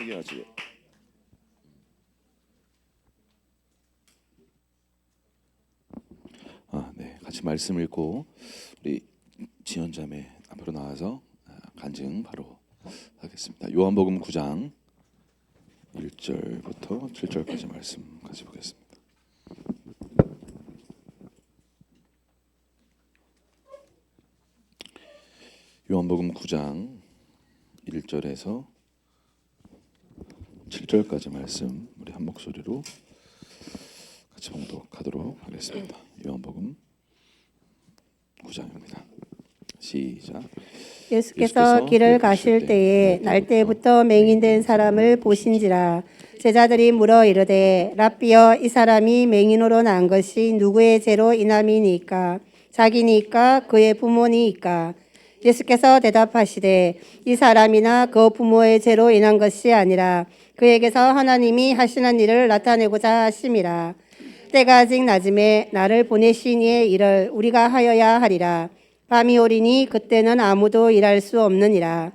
소개하지. 네, 같이 말씀 읽고 우리 지연자매 앞으로 나와서 간증 바로 하겠습니다. 요한복음 9장 1절부터 7절까지 말씀 같이 보겠습니다. 요한복음 9장 1절에서 7절까지 말씀 우리 한 목소리로 같이 봉독하도록 하겠습니다. 요한복음 9장입니다. 시작. 예수께서 길을 가실 때에 날때부터 맹인된 사람을 보신지라. 제자들이 물어 이르되 랍비여, 이 사람이 맹인으로 난 것이 누구의 죄로 인함이니까? 자기니까 그의 부모니까? 예수께서 대답하시되 이 사람이나 그 부모의 죄로 인한 것이 아니라 그에게서 하나님이 하시는 일을 나타내고자 하심이라. 때가 아직 낮음에 나를 보내신 이의 일을 우리가 하여야 하리라. 밤이 오리니 그때는 아무도 일할 수 없느니라.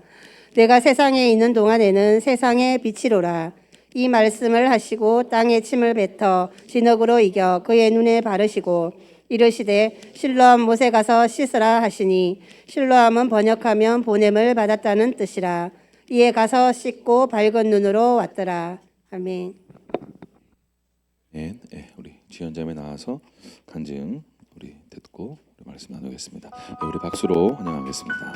내가 세상에 있는 동안에는 세상의 빛이로라. 이 말씀을 하시고 땅에 침을 뱉어 진흙으로 이겨 그의 눈에 바르시고 이르시되 실로암 못에 가서 씻으라 하시니, 실로암은 번역하면 보냄을 받았다는 뜻이라. 이에 가서 씻고 밝은 눈으로 왔더라. 아멘. 네, 우리 지연자매 나와서 간증 우리 듣고 우리 말씀 나누겠습니다. 네, 우리 박수로 환영하겠습니다.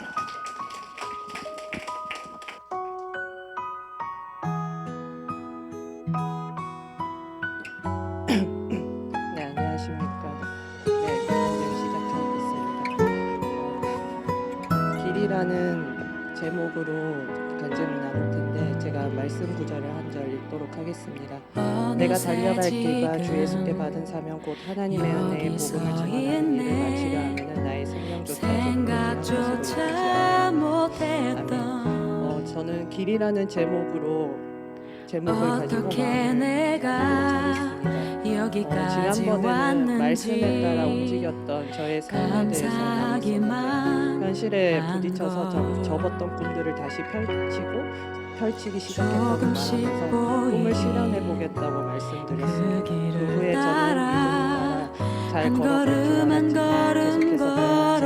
네, 안녕하십니까. 네, 시작하겠습니다. 길이라는 제목으로 간증을 나눌 텐데 제가 말씀 구절을 한 절 읽도록 하겠습니다. 내가 달려갈 길과 주 예수께 받은 사명 곧 하나님의 은혜의 복음을 전하는 일을 마치려 하면은 나의 생명조차 못했던. 저는 길이라는 제목을 가지고 지난번에는 말씀에 따라 움직였던 저의 삶에 대해서 나눴었는데 현실에 부딪혀서 접었던 꿈들을 다시 펼치기 시작했다고 말하면서 꿈을 실현해보겠다고 말씀드렸습니다. 그 후에 저는 잘 걸어갈 줄 알았지만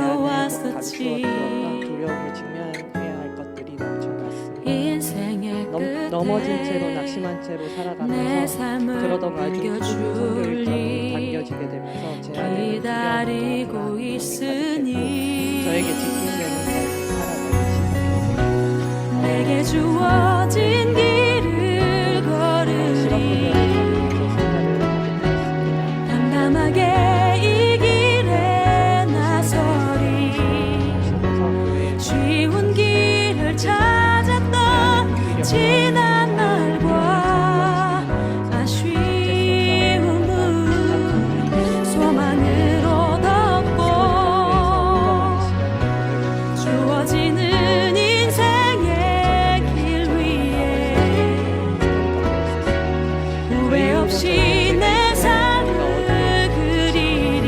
계속해서 제 안에 감추어두었던 두려움을 직면해야 할 것들이 넘쳐났습니다. 넘어진 채로 낙심한 채로 살아가면서 그러던 와중 기쁜 선교일까지 당겨지게 되면서 제 안에 두려움과 불안이 가득했고 저에게 집중되는 삶을 살아가기 시작했습니다. 내게 주어진 길을 걸으리 담담하게 이 길에 나서리 쉬운 길을 찾았던 지난 날과 아쉬움은 소망으로 덮고 주어지는 인생의 길 위에 후회 없이 내 삶을 그리리.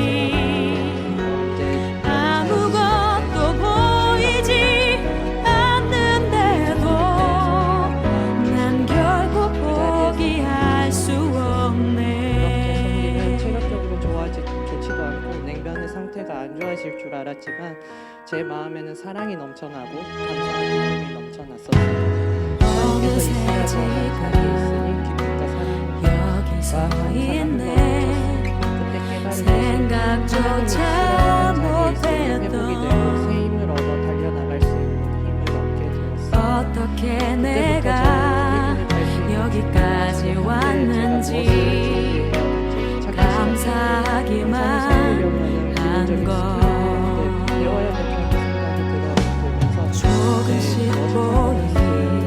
아무것도 보이지 않는데도 난 결코 포기할 수 없네. 체력적으로 좋지도 않고 냉변의 상태가 안 좋아질 줄 알았지만 제 마음에는 사랑이 넘쳐나고 감사한 기쁨이 넘쳐났었습니다. 하나님께서 이스라엘과 함께 있으니 기쁨과 사랑과 여기 서 있네. 그때 깨달은 생각조차 회복이 되고 못했던 새 힘을 얻어 달려나갈 수 있는 힘을 얻게 되었습니다. 어떻게 내가 여기까지 왔는지 감사하기만 한 것. 배워야 될 생각이 들어보면서 조금씩 보이니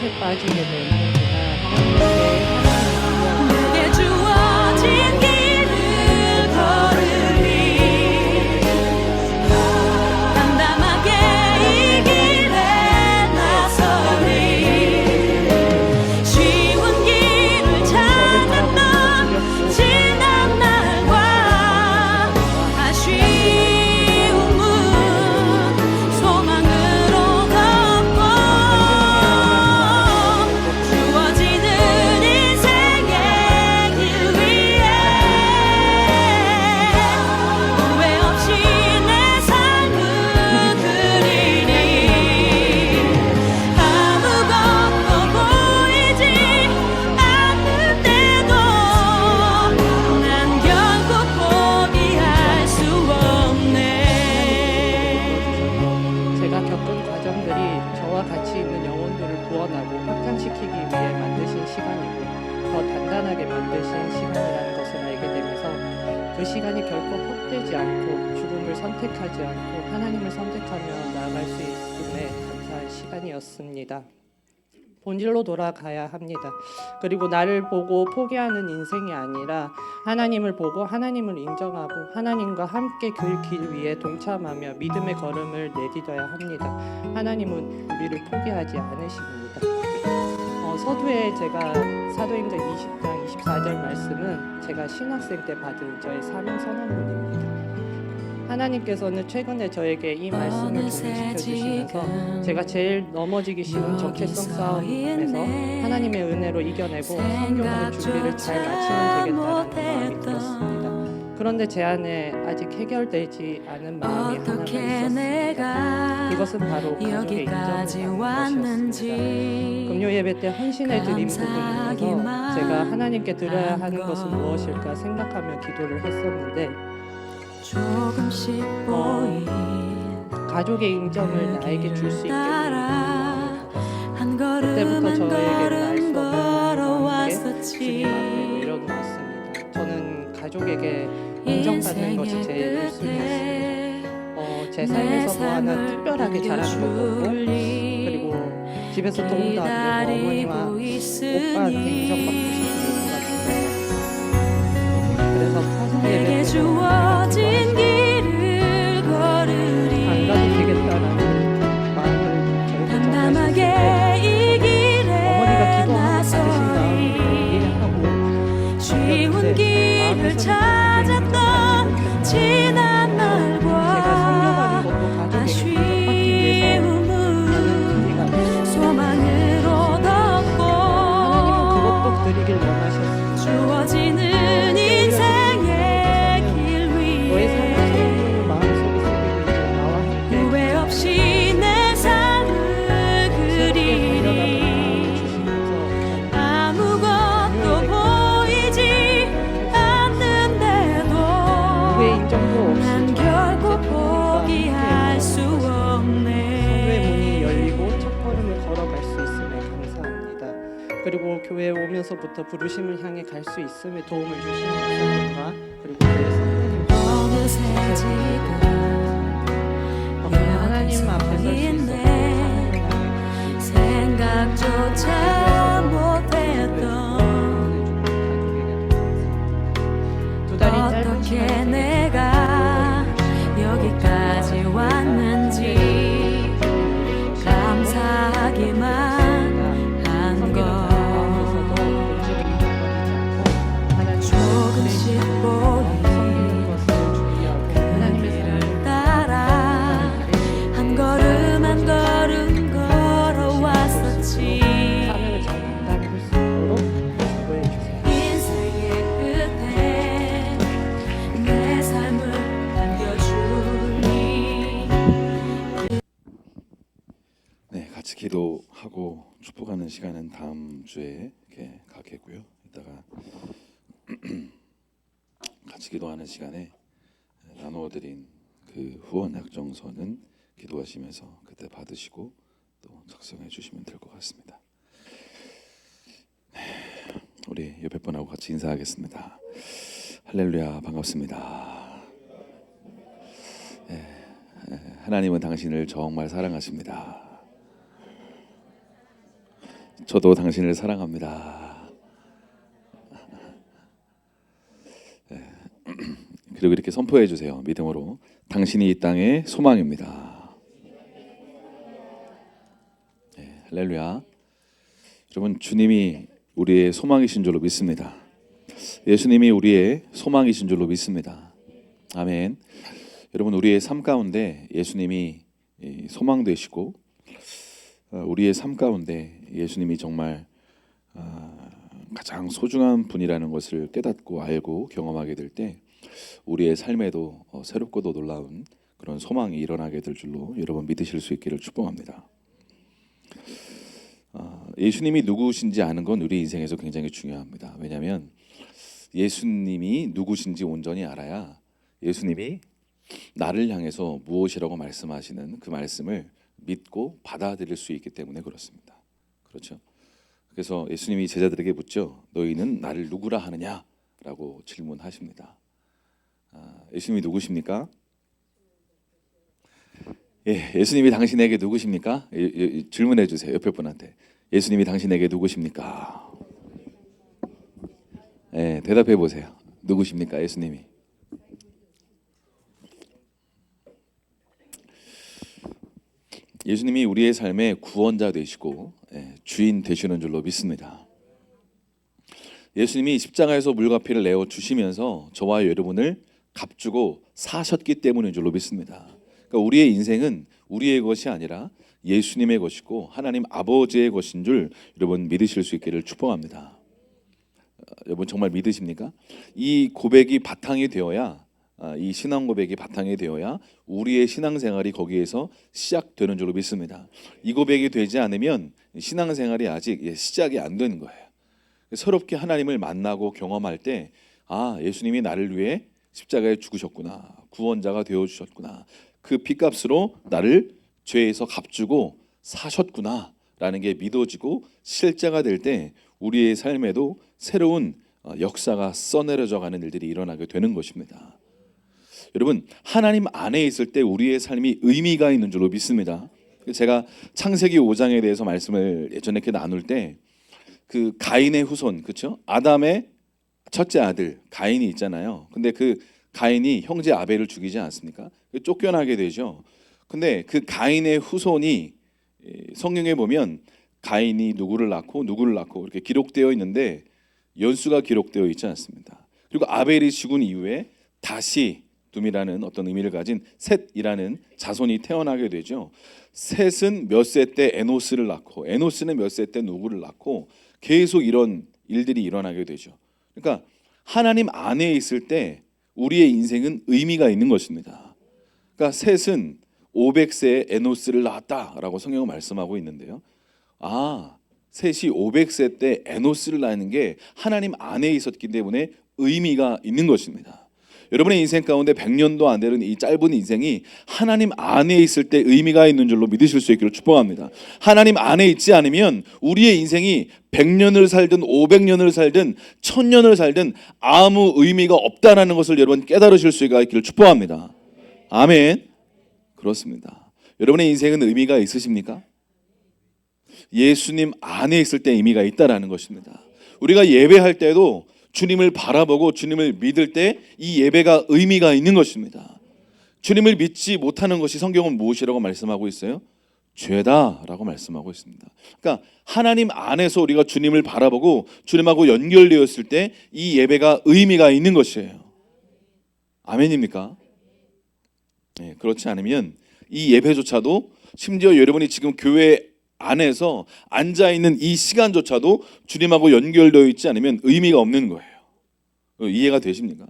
사랑에 빠지게 되는 하나님의 내게 주어진 길을 걸으리 담담하게 이 길에 나서리 쉬운 길을 찾았던 지난 날과 아쉬움은 소망으로 덮고 주어지는 인생의 길 위에 후회 없이 내 삶을 그리리 아무것도 보이지 않을 때도 난 결코 포기할 수 없네. 제가 겪은 과정들이 저와 같이 있는 영혼들을 구원하고 확장시키기 위해 만드신 시간이고 더 단단하게 만드신 시간이라는 것을 알게 되면서 그 시간이 결코 헛되지 않고 죽음을 선택하지 않고 하나님을 선택하며 나아갈 수 있음에 감사한 시간이었습니다. 본질로 돌아가야 합니다. 그리고 나를 보고 포기하는 인생이 아니라 하나님을 보고 하나님을 인정하고 하나님과 함께 그 길 위에 동참하며 믿음의 걸음을 내딛어야 합니다. 하나님은 우리를 포기하지 않으십니다. 서두에 제가 사도행전 20장 24절 말씀은 제가 신학생 때 받은 저의 사명 선언문입니다. 하나님께서는 최근에 저에게 이 말씀을 동기시켜 주시면서 제가 제일 넘어지기 쉬운 정체성 싸움에서 하나님의 은혜로 이겨내고 성교하는 준비를 잘 마치면 되겠다는 마음이 들었습니다. 그런데 제 안에 아직 해결되지 않은 마음이 하나가 어떻게 있었습니다. 내가 이것은 바로 가족의 여기까지 인정을 받는 왔는지 것이었습니다. 금요 예배 때 헌신을 드린 부분 중에서 제가 하나님께 드려야 하는 것은 무엇일까 생각하며 기도를 했었는데 조금씩 보인 가족의 인정을 나에게 줄 수 있게 따라 한 걸음 그때부터 한 저에게는 알 걸음 수 없는 마음에 걸어왔었지. 주님 앞에 내려놓았습니다. 저는 가족에게 인정받는 것이 제일 1순위였습니다. 제 삶에서 뭐 하나 특별하게 잘하는 것도 없고 그리고 집에서 도움도 안 되고 어머니와 오빠한테 인정받고 싶은 것 같아요. 그래서 화성 내게 예배 때 주어진 길을 걸으리 안 가도 되겠다라는 마음을 저희가 담담하게 이 길에 어머니가 기도하고 받으신 마음을 나서리 이해하고 쉬운 길을 찾았던 지난 제가 성경하는 날과 것도 가족에게 인정받기 위해서 아쉬움은 소망으로 덮고 하나님은 그것도 드리길 원하셨습니다. 주어지는 인생의 길 너의 삶의 위에 성공을 마음속에 새기고 이제 나와 함께 후회 없이 내 삶을 새롭게 달려가는 그리리 마음을 주시면서 아무것도 보이지 않는데도 후회 인정도 없이 난 결코 이제 포기할 수 선교의 문이 없네. 열리고 첫걸음을 걸어갈 수 있음에 감사합니다. 그리고 교회에 오면서부터 부르심을 향해 갈 수 있음에 도움을 주시는 하나님과 그리고 저희 선생님 어느새 지금 하나님 앞에 설 수 있네. 있어서 생각조차 못했던 두 달이 짧은 어떻게 시간 내가 여기까지 왔는지 감사하기만 한것 조금씩 보인 따라 한 걸음 한 걸음 걸어왔었지. 인생의 끝에 내 삶을 안겨주니 네, 같이 기도하고 축복하는 시간은 다음 주에 이렇게 갖겠고요. 이따가 같이 기도하는 시간에 나누어드린 그 후원 약정서는 기도하시면서 그때 받으시고 또 작성해 주시면 될 것 같습니다. 네, 우리 옆에 분하고 같이 인사하겠습니다. 할렐루야, 반갑습니다. 하나님은 당신을 정말 사랑하십니다. 저도 당신을 사랑합니다. 그리고 이렇게 선포해 주세요. 믿음으로. 당신이 이 땅의 소망입니다. 네, 할렐루야. 여러분, 주님이 우리의 소망이신 줄로 믿습니다. 예수님이 우리의 소망이신 줄로 믿습니다. 아멘. 여러분, 우리의 삶 가운데 예수님이 소망 되시고 우리의 삶 가운데 예수님이 정말 가장 소중한 분이라는 것을 깨닫고 알고 경험하게 될 때 우리의 삶에도 새롭고도 놀라운 그런 소망이 일어나게 될 줄로 여러분 믿으실 수 있기를 축복합니다. 예수님이 누구신지 아는 건 우리 인생에서 굉장히 중요합니다. 왜냐하면 예수님이 누구신지 온전히 알아야 예수님이 나를 향해서 무엇이라고 말씀하시는 그 말씀을 믿고 받아들일 수 있기 때문에 그렇습니다. 그렇죠? 그래서 예수님이 제자들에게 묻죠. 너희는 나를 누구라 하느냐? 라고 질문하십니다. 예수님이 누구십니까? 예, 예수님이 당신에게 누구십니까? 질문해 주세요. 옆에 분한테. 예수님이 당신에게 누구십니까? 예, 대답해 보세요. 누구십니까? 예수님이. 예수님이 우리의 삶의 구원자 되시고 주인 되시는 줄로 믿습니다. 예수님이 십자가에서 물과 피를 내어 주시면서 저와 여러분을 값주고 사셨기 때문인 줄로 믿습니다. 그러니까 우리의 인생은 우리의 것이 아니라 예수님의 것이고 하나님 아버지의 것인 줄 여러분 믿으실 수 있기를 축복합니다. 여러분 정말 믿으십니까? 이 고백이 바탕이 되어야 이 신앙 고백이 바탕이 되어야 우리의 신앙생활이 거기에서 시작되는 줄로 믿습니다. 이 고백이 되지 않으면 신앙생활이 아직 시작이 안 되는 거예요. 새롭게 하나님을 만나고 경험할 때 예수님이 나를 위해 십자가에 죽으셨구나. 구원자가 되어주셨구나. 그 핏값으로 나를 죄에서 값주고 사셨구나 라는 게 믿어지고 실제가 될 때 우리의 삶에도 새로운 역사가 써내려져 가는 일들이 일어나게 되는 것입니다. 여러분, 하나님 안에 있을 때 우리의 삶이 의미가 있는 줄로 믿습니다. 제가 창세기 5장에 대해서 말씀을 예전에 이렇게 나눌 때 그 가인의 후손, 그렇죠? 아담의 첫째 아들 가인이 있잖아요. 근데 그 가인이 형제 아벨을 죽이지 않습니까? 쫓겨나게 되죠. 근데 그 가인의 후손이 성경에 보면 가인이 누구를 낳고 이렇게 기록되어 있는데 연수가 기록되어 있지 않습니다. 그리고 아벨이 죽은 이후에 다시 둠이라는 어떤 의미를 가진 셋이라는 자손이 태어나게 되죠. 셋은 몇 세 때 에노스를 낳고 에노스는 몇 세 때 누구를 낳고 계속 이런 일들이 일어나게 되죠. 그러니까 하나님 안에 있을 때 우리의 인생은 의미가 있는 것입니다. 그러니까 셋은 500세에 에노스를 낳았다라고 성경은 말씀하고 있는데요. 셋이 500세 때 에노스를 낳는 게 하나님 안에 있었기 때문에 의미가 있는 것입니다. 여러분의 인생 가운데 100년도 안 되는 이 짧은 인생이 하나님 안에 있을 때 의미가 있는 줄로 믿으실 수 있기를 축복합니다. 하나님 안에 있지 않으면 우리의 인생이 100년을 살든 500년을 살든 1000년을 살든 아무 의미가 없다는 것을 여러분 깨달으실 수 있기를 축복합니다. 아멘. 그렇습니다. 여러분의 인생은 의미가 있으십니까? 예수님 안에 있을 때 의미가 있다라는 것입니다. 우리가 예배할 때도 주님을 바라보고 주님을 믿을 때 이 예배가 의미가 있는 것입니다. 주님을 믿지 못하는 것이 성경은 무엇이라고 말씀하고 있어요? 죄다라고 말씀하고 있습니다. 그러니까 하나님 안에서 우리가 주님을 바라보고 주님하고 연결되었을 때 이 예배가 의미가 있는 것이에요. 아멘입니까? 네, 그렇지 않으면 이 예배조차도 심지어 여러분이 지금 교회 안에서 앉아있는 이 시간조차도 주님하고 연결되어 있지 않으면 의미가 없는 거예요. 이해가 되십니까?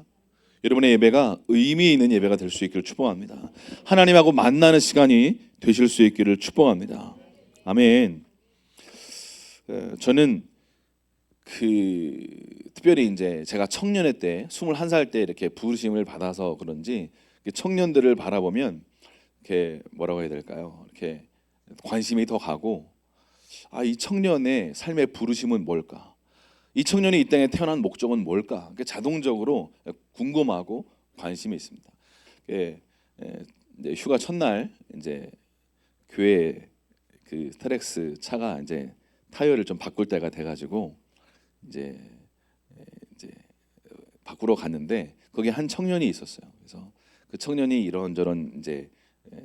여러분의 예배가 의미 있는 예배가 될 수 있기를 축복합니다. 하나님하고 만나는 시간이 되실 수 있기를 축복합니다. 아멘. 저는 특별히 이제 제가 청년회 때 21살 때 이렇게 부르심을 받아서 그런지 청년들을 바라보면 이렇게 뭐라고 해야 될까요? 이렇게 관심이 더 가고 이 청년의 삶의 부르심은 뭘까? 이 청년이 이 땅에 태어난 목적은 뭘까? 자동적으로 궁금하고 관심이 있습니다. 이제 휴가 첫날 이제 교회 그 스타렉스 차가 이제 타이어를 좀 바꿀 때가 돼가지고 이제 바꾸러 갔는데 거기 한 청년이 있었어요. 그래서 그 청년이 이런저런 이제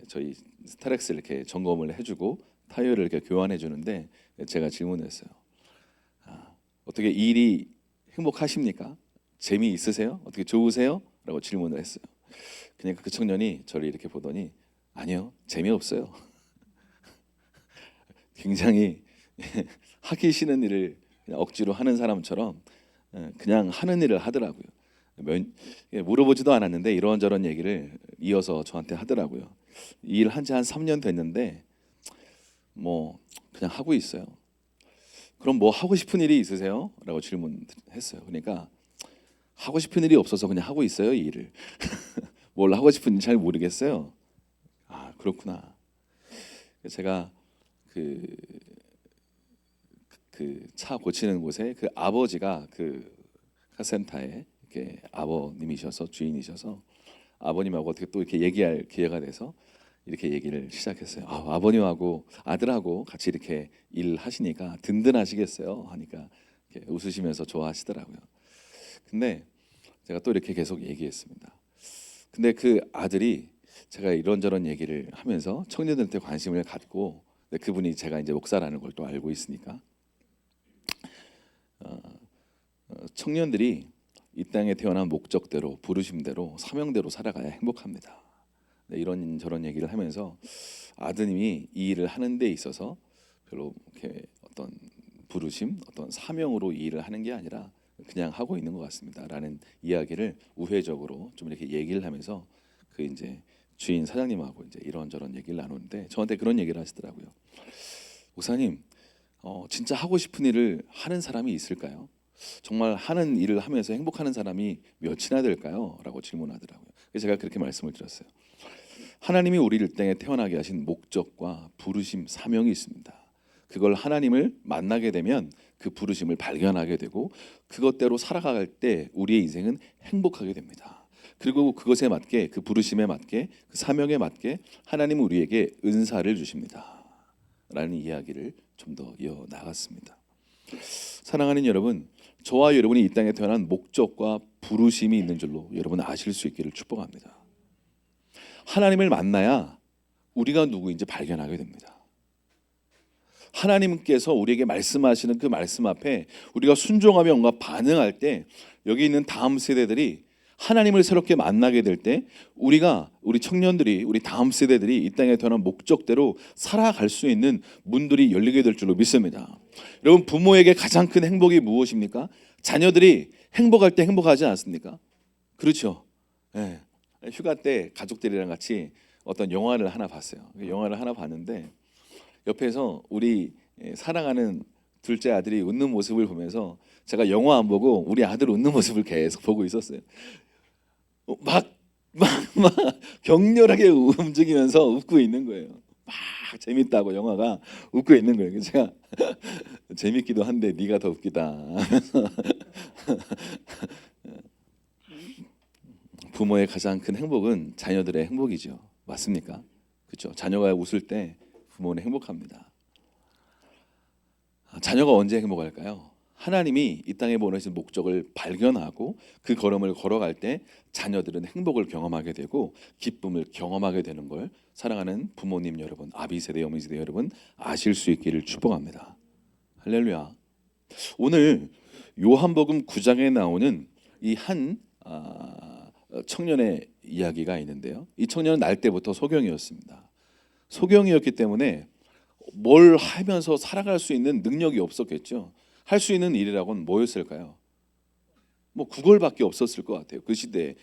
저희 스타렉스를 이렇게 점검을 해주고 타이어를 이렇게 교환해 주는데 제가 질문했어요. 어떻게 이 일이 행복하십니까? 재미 있으세요? 어떻게 좋으세요? 라고 질문을 했어요. 그러니까 그 청년이 저를 이렇게 보더니 아니요, 재미없어요. 굉장히 하기 싫은 일을 그냥 억지로 하는 사람처럼 그냥 하는 일을 하더라고요. 물어보지도 않았는데 이런저런 얘기를 이어서 저한테 하더라고요. 이 일 한 지 한 3년 됐는데 뭐 그냥 하고 있어요. 그럼 뭐 하고 싶은 일이 있으세요? 라고 질문했어요. 그러니까 하고 싶은 일이 없어서 그냥 하고 있어요, 이 일을. 뭘 하고 싶은지 잘 모르겠어요. 아, 그렇구나. 제가 그 차 고치는 곳에 그 아버지가 그 카센터에 이렇게 아버님이셔서 주인이셔서 아버님하고 어떻게 또 이렇게 얘기할 기회가 돼서 이렇게 얘기를 시작했어요. 아버님하고 아들하고 같이 이렇게 일하시니까 든든하시겠어요 하니까 이렇게 웃으시면서 좋아하시더라고요. 근데 제가 또 이렇게 계속 얘기했습니다. 근데 그 아들이 제가 이런저런 얘기를 하면서 청년들한테 관심을 갖고, 근데 그분이 제가 이제 목사라는 걸 또 알고 있으니까 청년들이 이 땅에 태어난 목적대로, 부르심대로, 사명대로 살아가야 행복합니다. 네, 이런 저런 얘기를 하면서 아드님이 이 일을 하는 데 있어서 별로 이렇게 어떤 부르심, 어떤 사명으로 이 일을 하는 게 아니라 그냥 하고 있는 것 같습니다라는 이야기를 우회적으로 좀 이렇게 얘기를 하면서 그 이제 주인 사장님하고 이제 이런저런 얘기를 나누는데 저한테 그런 얘기를 하시더라고요. 목사님, 진짜 하고 싶은 일을 하는 사람이 있을까요? 정말 하는 일을 하면서 행복하는 사람이 몇이나 될까요? 라고 질문하더라고요. 그래서 제가 그렇게 말씀을 드렸어요. 하나님이 우리를 이 땅에 태어나게 하신 목적과 부르심, 사명이 있습니다. 그걸 하나님을 만나게 되면 그 부르심을 발견하게 되고 그것대로 살아갈 때 우리의 인생은 행복하게 됩니다. 그리고 그것에 맞게, 그 부르심에 맞게, 그 사명에 맞게 하나님은 우리에게 은사를 주십니다 라는 이야기를 좀 더 이어나갔습니다. 사랑하는 여러분, 저와 여러분이 이 땅에 태어난 목적과 부르심이 있는 줄로 여러분 아실 수 있기를 축복합니다. 하나님을 만나야 우리가 누구인지 발견하게 됩니다. 하나님께서 우리에게 말씀하시는 그 말씀 앞에 우리가 순종하며 뭔가 반응할 때 여기 있는 다음 세대들이 하나님을 새롭게 만나게 될 때 우리 청년들이, 우리 다음 세대들이 이 땅에 태어난 목적대로 살아갈 수 있는 문들이 열리게 될 줄로 믿습니다. 여러분, 부모에게 가장 큰 행복이 무엇입니까? 자녀들이 행복할 때 행복하지 않습니까? 그렇죠. 네. 휴가 때 가족들이랑 같이 어떤 영화를 하나 봤어요. 영화를 하나 봤는데 옆에서 우리 사랑하는 둘째 아들이 웃는 모습을 보면서 제가 영화 안 보고 우리 아들 웃는 모습을 계속 보고 있었어요. 막 격렬하게 움직이면서 웃고 있는 거예요. 막 재밌다고 영화가 웃고 있는 거예요. 그래서 제가 재밌기도 한데 네가 더 웃기다. 부모의 가장 큰 행복은 자녀들의 행복이죠. 맞습니까? 그렇죠. 자녀가 웃을 때 부모는 행복합니다. 자녀가 언제 행복할까요? 하나님이 이 땅에 보내신 목적을 발견하고 그 걸음을 걸어갈 때 자녀들은 행복을 경험하게 되고 기쁨을 경험하게 되는 걸 사랑하는 부모님 여러분, 아비 세대, 어머니 세대 여러분 아실 수 있기를 축복합니다. 할렐루야. 오늘 요한복음 9장에 나오는 이 한 청년의 이야기가 있는데요. 이 청년은 날 때부터 소경이었습니다. 소경이었기 때문에 뭘 하면서 살아갈 수 있는 능력이 없었겠죠. 할 수 있는 일이라고는 뭐였을까요? 뭐 구걸밖에 없었을 것 같아요. 그 시대에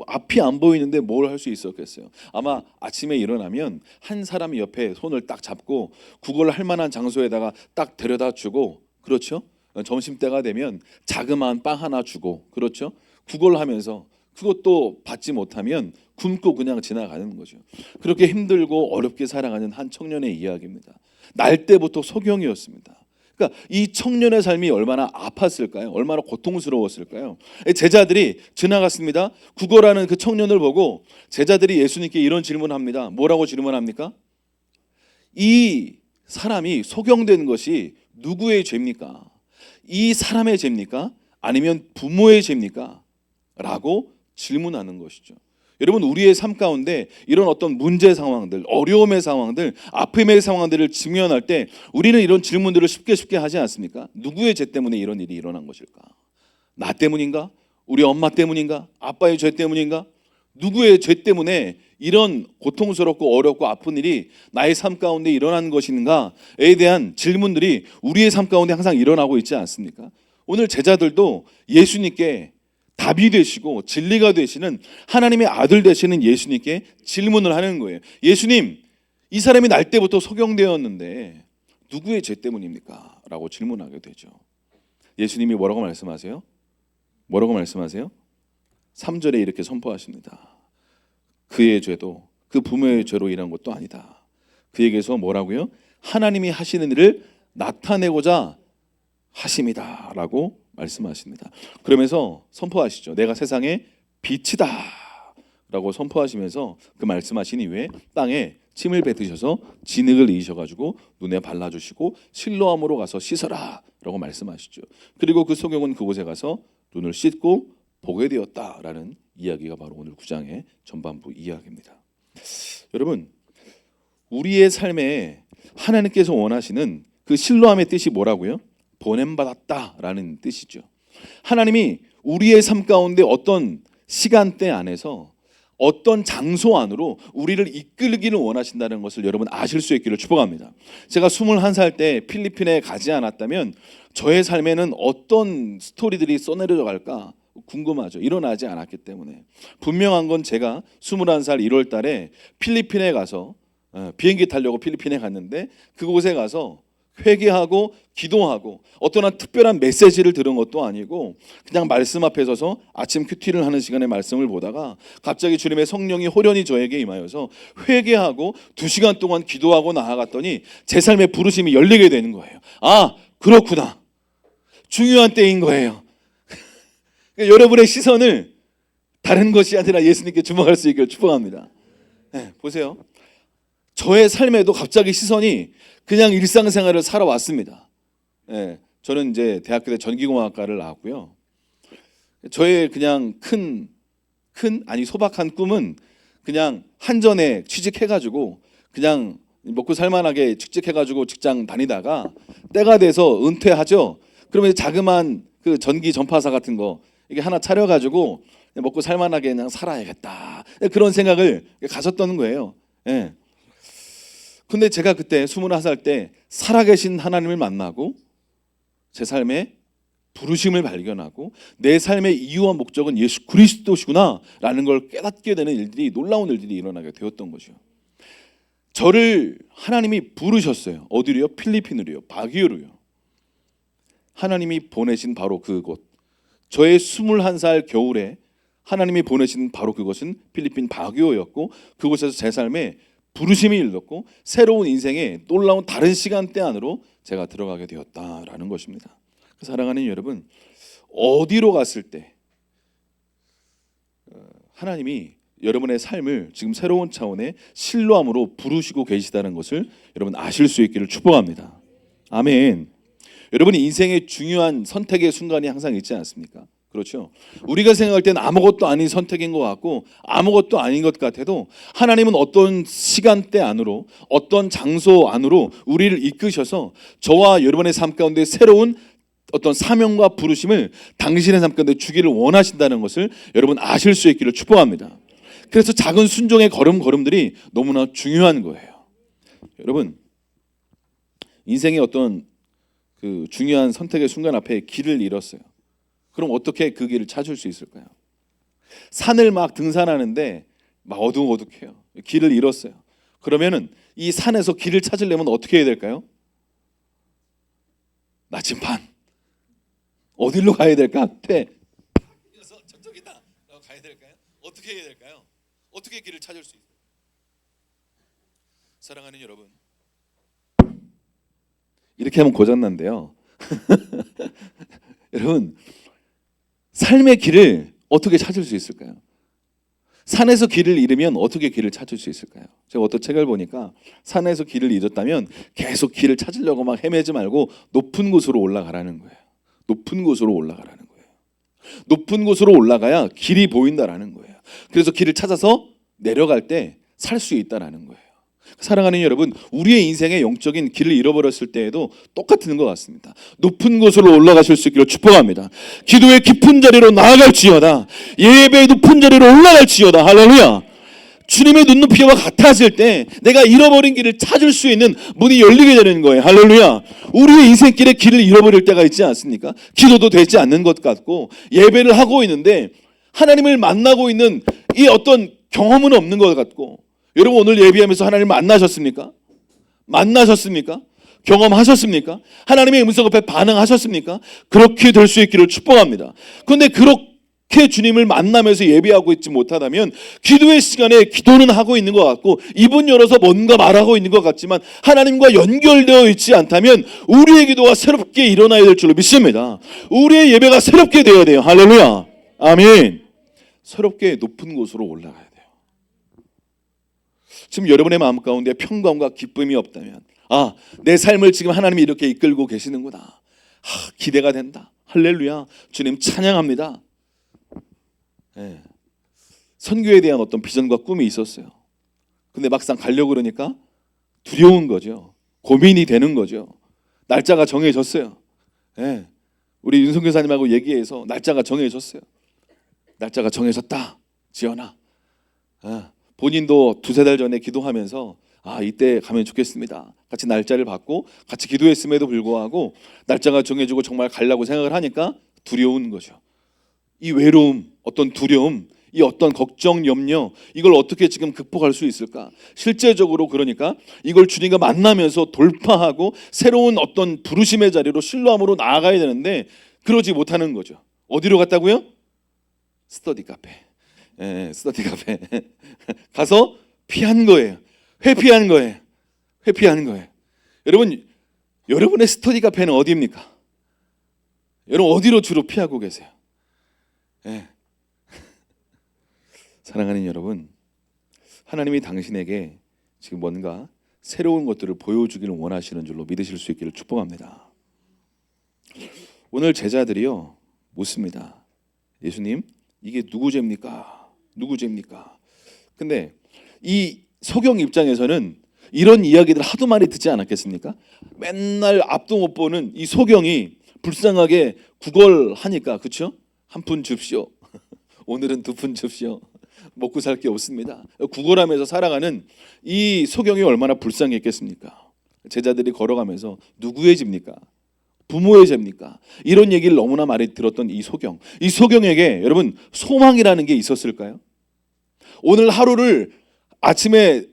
앞이 안 보이는데 뭘 할 수 있었겠어요. 아마 아침에 일어나면 한 사람이 옆에 손을 딱 잡고 구걸할 만한 장소에다가 딱 데려다 주고, 그렇죠? 점심때가 되면 자그마한 빵 하나 주고, 그렇죠? 구걸하면서 그것도 받지 못하면 굶고 그냥 지나가는 거죠. 그렇게 힘들고 어렵게 살아가는 한 청년의 이야기입니다. 날 때부터 소경이었습니다. 그러니까 이 청년의 삶이 얼마나 아팠을까요? 얼마나 고통스러웠을까요? 제자들이 지나갔습니다. 구걸하는 그 청년을 보고 제자들이 예수님께 이런 질문을 합니다. 뭐라고 질문합니까? 이 사람이 소경되는 것이 누구의 죄입니까? 이 사람의 죄입니까? 아니면 부모의 죄입니까? 라고 질문하는 것이죠. 여러분, 우리의 삶 가운데 이런 어떤 문제 상황들, 어려움의 상황들, 아픔의 상황들을 직면할 때 우리는 이런 질문들을 쉽게 하지 않습니까? 누구의 죄 때문에 이런 일이 일어난 것일까? 나 때문인가? 우리 엄마 때문인가? 아빠의 죄 때문인가? 누구의 죄 때문에 이런 고통스럽고 어렵고 아픈 일이 나의 삶 가운데 일어난 것인가에 대한 질문들이 우리의 삶 가운데 항상 일어나고 있지 않습니까? 오늘 제자들도 예수님께 답이 되시고 진리가 되시는 하나님의 아들 되시는 예수님께 질문을 하는 거예요. 예수님, 이 사람이 날 때부터 소경되었는데 누구의 죄 때문입니까? 라고 질문하게 되죠. 예수님이 뭐라고 말씀하세요? 3절에 이렇게 선포하십니다. 그의 죄도 그 부모의 죄로 인한 것도 아니다. 그에게서 뭐라고요? 하나님이 하시는 일을 나타내고자 하심이다 라고 말씀하십니다. 그러면서 선포하시죠. 내가 세상의 빛이다 라고 선포하시면서 그 말씀하신 이후에 땅에 침을 뱉으셔서 진흙을 이으셔가지고 눈에 발라주시고 실로암으로 가서 씻어라 라고 말씀하시죠. 그리고 그 소경은 그곳에 가서 눈을 씻고 보게 되었다라는 이야기가 바로 오늘 9장의 전반부 이야기입니다. 여러분, 우리의 삶에 하나님께서 원하시는 그 실로암의 뜻이 뭐라고요? 보냄받았다라는 뜻이죠. 하나님이 우리의 삶 가운데 어떤 시간대 안에서 어떤 장소 안으로 우리를 이끌기를 원하신다는 것을 여러분 아실 수 있기를 축복합니다. 제가 21살 때 필리핀에 가지 않았다면 저의 삶에는 어떤 스토리들이 써내려 갈까 궁금하죠. 일어나지 않았기 때문에. 분명한 건 제가 21살 1월 달에 필리핀에 가서 비행기 타려고 필리핀에 갔는데 그곳에 가서 회개하고 기도하고 어떤 한 특별한 메시지를 들은 것도 아니고 그냥 말씀 앞에 서서 아침 큐티를 하는 시간에 말씀을 보다가 갑자기 주님의 성령이 호련히 저에게 임하여서 회개하고 2시간 동안 기도하고 나아갔더니 제 삶의 부르심이 열리게 되는 거예요. 아, 그렇구나. 중요한 때인 거예요. 여러분의 시선을 다른 것이 아니라 예수님께 주목할 수 있기를 축복합니다. 네, 보세요. 저의 삶에도 갑자기 시선이 그냥 일상생활을 살아왔습니다. 네, 저는 이제 대학교 때 전기공학과를 나왔고요. 저의 그냥 소박한 꿈은 그냥 한전에 취직해가지고 그냥 먹고 살만하게 취직해가지고 직장 다니다가 때가 돼서 은퇴하죠. 그러면 자그마한 그 전기 전파사 같은 거 이게 하나 차려가지고 먹고 살만하게 그냥 살아야겠다 그런 생각을 가졌던 거예요. 예. 근데 제가 그때 21살 때 살아계신 하나님을 만나고 제 삶에 부르심을 발견하고 내 삶의 이유와 목적은 예수 그리스도시구나 라는 걸 깨닫게 되는 일들이, 놀라운 일들이 일어나게 되었던 거죠. 저를 하나님이 부르셨어요. 어디로요? 필리핀으로요. 바기오로요. 하나님이 보내신 바로 그곳, 저의 21살 겨울에 하나님이 보내신 바로 그것은 필리핀 바기오였고 그곳에서 제 삶에 부르심이 일렀고 새로운 인생의 놀라운 다른 시간대 안으로 제가 들어가게 되었다라는 것입니다. 사랑하는 여러분, 어디로 갔을 때 하나님이 여러분의 삶을 지금 새로운 차원의 실로암으로 부르시고 계시다는 것을 여러분 아실 수 있기를 축복합니다. 아멘. 여러분이 인생의 중요한 선택의 순간이 항상 있지 않습니까? 그렇죠. 우리가 생각할 때는 아무것도 아닌 선택인 것 같고 아무것도 아닌 것 같아도 하나님은 어떤 시간대 안으로 어떤 장소 안으로 우리를 이끄셔서 저와 여러분의 삶 가운데 새로운 어떤 사명과 부르심을 당신의 삶 가운데 주기를 원하신다는 것을 여러분 아실 수 있기를 축복합니다. 그래서 작은 순종의 걸음들이 너무나 중요한 거예요. 여러분, 인생의 어떤 그 중요한 선택의 순간 앞에 길을 잃었어요. 그럼 어떻게 그 길을 찾을 수 있을까요? 산을 막 등산하는데 막 어둑어둑해요. 길을 잃었어요. 그러면은 이 산에서 길을 찾으려면 어떻게 해야 될까요? 나침반. 어디로 가야 될까? 앞에 저쪽이다 라고 가야 될까요? 어떻게 해야 될까요? 어떻게 길을 찾을 수 있어요? 사랑하는 여러분, 이렇게 하면 고장난데요. 여러분, 삶의 길을 어떻게 찾을 수 있을까요? 산에서 길을 잃으면 어떻게 길을 찾을 수 있을까요? 제가 어떤 책을 보니까 산에서 길을 잃었다면 계속 길을 찾으려고 막 헤매지 말고 높은 곳으로 올라가라는 거예요. 높은 곳으로 올라가라는 거예요. 높은 곳으로 올라가야 길이 보인다라는 거예요. 그래서 길을 찾아서 내려갈 때 살 수 있다라는 거예요. 사랑하는 여러분, 우리의 인생의 영적인 길을 잃어버렸을 때에도 똑같은 것 같습니다. 높은 곳으로 올라가실 수 있기를 축복합니다. 기도의 깊은 자리로 나아갈지어다. 예배의 높은 자리로 올라갈지어다. 할렐루야. 주님의 눈높이와 같아질 때 내가 잃어버린 길을 찾을 수 있는 문이 열리게 되는 거예요. 할렐루야. 우리의 인생길에 길을 잃어버릴 때가 있지 않습니까? 기도도 되지 않는 것 같고 예배를 하고 있는데 하나님을 만나고 있는 이 어떤 경험은 없는 것 같고, 여러분 오늘 예배하면서 하나님 만나셨습니까? 만나셨습니까? 경험하셨습니까? 하나님의 음성 앞에 반응하셨습니까? 그렇게 될 수 있기를 축복합니다. 그런데 그렇게 주님을 만나면서 예배하고 있지 못하다면 기도의 시간에 기도는 하고 있는 것 같고 입은 열어서 뭔가 말하고 있는 것 같지만 하나님과 연결되어 있지 않다면 우리의 기도가 새롭게 일어나야 될 줄로 믿습니다. 우리의 예배가 새롭게 되어야 돼요. 할렐루야. 아멘. 새롭게 높은 곳으로 올라가야 돼요. 지금 여러분의 마음 가운데 평강과 기쁨이 없다면, 아, 내 삶을 지금 하나님이 이렇게 이끌고 계시는구나. 기대가 된다. 할렐루야. 주님 찬양합니다. 네. 선교에 대한 어떤 비전과 꿈이 있었어요. 근데 막상 가려고 그러니까 두려운 거죠. 고민이 되는 거죠. 날짜가 정해졌어요. 네. 우리 윤성교 사님하고 얘기해서 날짜가 정해졌어요. 날짜가 정해졌다. 지연아. 본인도 두세 달 전에 기도하면서 이때 가면 좋겠습니다. 같이 날짜를 받고 같이 기도했음에도 불구하고 날짜가 정해지고 정말 가려고 생각을 하니까 두려운 거죠. 이 외로움, 어떤 두려움, 이 어떤 걱정, 염려, 이걸 어떻게 지금 극복할 수 있을까? 실제적으로 그러니까 이걸 주님과 만나면서 돌파하고 새로운 어떤 부르심의 자리로 신뢰함으로 나아가야 되는데 그러지 못하는 거죠. 어디로 갔다고요? 스터디 카페. 스터디 카페 가서 피한 거예요. 회피한 거예요. 회피하는 거예요. 여러분, 여러분의 스터디 카페는 어디입니까? 여러분 어디로 주로 피하고 계세요? 사랑하는 여러분, 하나님이 당신에게 지금 뭔가 새로운 것들을 보여주기를 원하시는 줄로 믿으실 수 있기를 축복합니다. 오늘 제자들이요 묻습니다. 예수님, 이게 누구 죄입니까? 누구 죄입니까? 근데 이 소경 입장에서는 이런 이야기들 하도 많이 듣지 않았겠습니까? 맨날 앞도 못 보는 이 소경이 불쌍하게 구걸하니까, 그렇죠? 한 푼 줍시오. 오늘은 두 푼 줍시오. 먹고 살 게 없습니다. 구걸하면서 살아가는 이 소경이 얼마나 불쌍했겠습니까? 제자들이 걸어가면서 누구의 집입니까? 부모의 죄입니까? 이런 얘기를 너무나 많이 들었던 이 소경에게 여러분 소망이라는 게 있었을까요? 오늘 하루를 아침에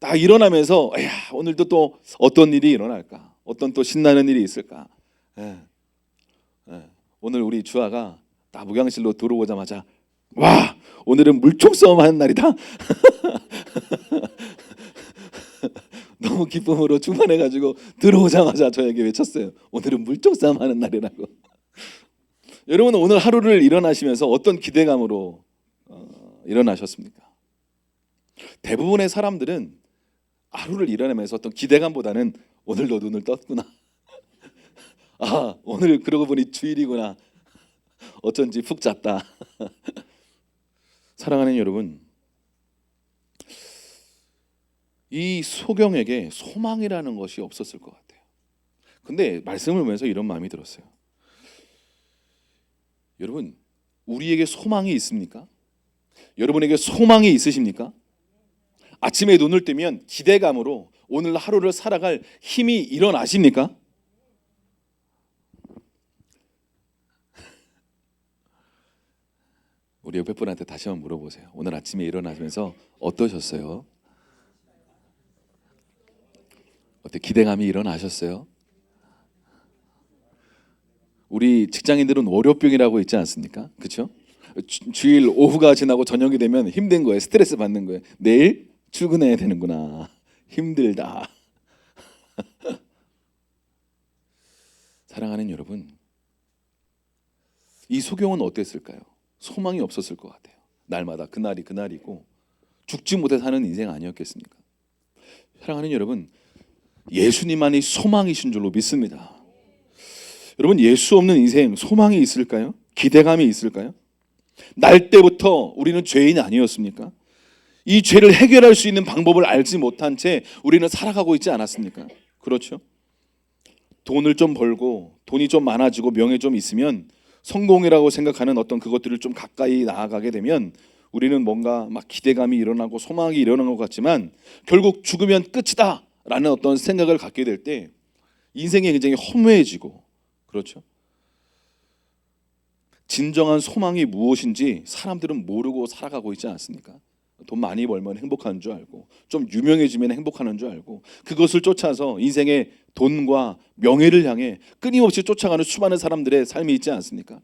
딱 일어나면서 오늘도 또 어떤 일이 일어날까? 어떤 또 신나는 일이 있을까? 오늘 우리 주아가 딱 목양실로 들어오자마자 와, 오늘은 물총 싸움 하는 날이다. 너무 기쁨으로 충만해가지고 들어오자마자 저에게 외쳤어요. 오늘은 물총 싸움 하는 날이라고. 여러분 오늘 하루를 일어나시면서 어떤 기대감으로 일어나셨습니까? 대부분의 사람들은 하루를 일어나면서 어떤 기대감보다는 오늘도 눈을 떴구나. 오늘 그러고 보니 주일이구나. 어쩐지 푹 잤다. 사랑하는 여러분, 이 소경에게 소망이라는 것이 없었을 것 같아요. 근데 말씀을 보면서 이런 마음이 들었어요. 여러분, 우리에게 소망이 있습니까? 여러분에게 소망이 있으십니까? 아침에 눈을 뜨면 기대감으로 오늘 하루를 살아갈 힘이 일어나십니까? 우리 옆에 분한테 다시 한번 물어보세요. 오늘 아침에 일어나면서 어떠셨어요? 어때 기대감이 일어나셨어요? 우리 직장인들은 월요병이라고 있지 않습니까? 그렇죠? 주일 오후가 지나고 저녁이 되면 힘든 거예요. 스트레스 받는 거예요. 내일 출근해야 되는구나. 힘들다. 사랑하는 여러분, 이 소경은 어땠을까요? 소망이 없었을 것 같아요. 날마다 그날이 그날이고 죽지 못해 사는 인생 아니었겠습니까? 사랑하는 여러분, 예수님만이 소망이신 줄로 믿습니다. 여러분, 예수 없는 인생 소망이 있을까요? 기대감이 있을까요? 날 때부터 우리는 죄인이 아니었습니까? 이 죄를 해결할 수 있는 방법을 알지 못한 채 우리는 살아가고 있지 않았습니까? 그렇죠? 돈을 좀 벌고 돈이 좀 많아지고 명예 좀 있으면 성공이라고 생각하는 어떤 그것들을 좀 가까이 나아가게 되면 우리는 뭔가 막 기대감이 일어나고 소망이 일어난 것 같지만 결국 죽으면 끝이다 라는 어떤 생각을 갖게 될 때 인생이 굉장히 허무해지고, 그렇죠? 진정한 소망이 무엇인지 사람들은 모르고 살아가고 있지 않습니까? 돈 많이 벌면 행복한 줄 알고, 좀 유명해지면 행복하는 줄 알고, 그것을 쫓아서 인생의 돈과 명예를 향해 끊임없이 쫓아가는 수많은 사람들의 삶이 있지 않습니까?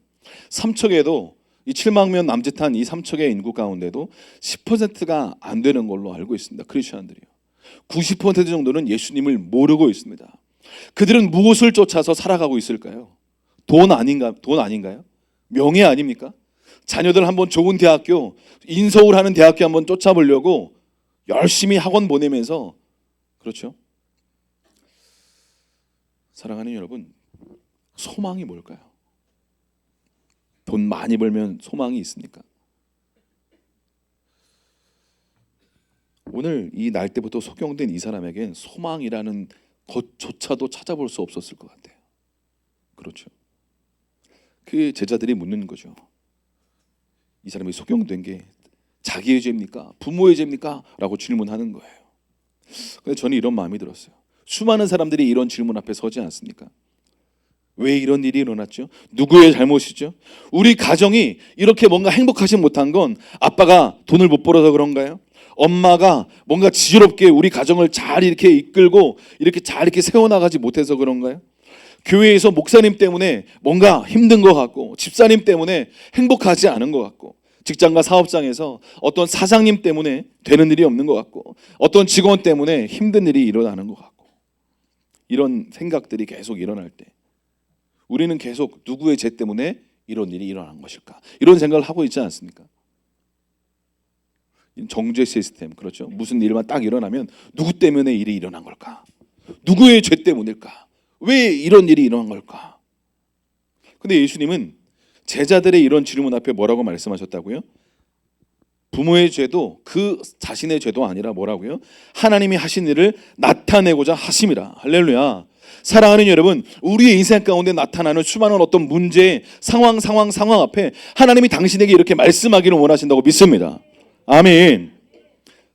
삼척에도 이 7만 명 남짓한 이 삼척의 인구 가운데도 10%가 안 되는 걸로 알고 있습니다. 크리스천들이요. 90% 정도는 예수님을 모르고 있습니다. 그들은 무엇을 쫓아서 살아가고 있을까요? 돈 아닌가요? 명예 아닙니까? 자녀들 한번 좋은 대학교, 인서울 하는 대학교 한번 쫓아보려고 열심히 학원 보내면서, 그렇죠? 사랑하는 여러분, 소망이 뭘까요? 돈 많이 벌면 소망이 있습니까? 오늘 이 날 때부터 소경된 이 사람에겐 소망이라는 것조차도 찾아볼 수 없었을 것 같아요. 그렇죠? 그 제자들이 묻는 거죠. 이 사람이 소경된 게 자기의 죄입니까? 부모의 죄입니까? 라고 질문하는 거예요. 근데 저는 이런 마음이 들었어요. 수많은 사람들이 이런 질문 앞에 서지 않습니까? 왜 이런 일이 일어났죠? 누구의 잘못이죠? 우리 가정이 이렇게 뭔가 행복하지 못한 건 아빠가 돈을 못 벌어서 그런가요? 엄마가 뭔가 지혜롭게 우리 가정을 잘 이렇게 이끌고 이렇게 잘 이렇게 세워나가지 못해서 그런가요? 교회에서 목사님 때문에 뭔가 힘든 것 같고, 집사님 때문에 행복하지 않은 것 같고, 직장과 사업장에서 어떤 사장님 때문에 되는 일이 없는 것 같고, 어떤 직원 때문에 힘든 일이 일어나는 것 같고, 이런 생각들이 계속 일어날 때 우리는 계속 누구의 죄 때문에 이런 일이 일어난 것일까? 이런 생각을 하고 있지 않습니까? 정죄 시스템, 그렇죠? 무슨 일만 딱 일어나면 누구 때문에 일이 일어난 걸까? 누구의 죄 때문일까? 왜 이런 일이 일어난 걸까? 근데 예수님은 제자들의 이런 질문 앞에 뭐라고 말씀하셨다고요? 부모의 죄도 그 자신의 죄도 아니라 뭐라고요? 하나님이 하신 일을 나타내고자 하심이라. 할렐루야. 사랑하는 여러분, 우리의 인생 가운데 나타나는 수많은 어떤 문제, 상황 앞에 하나님이 당신에게 이렇게 말씀하기를 원하신다고 믿습니다. 아멘.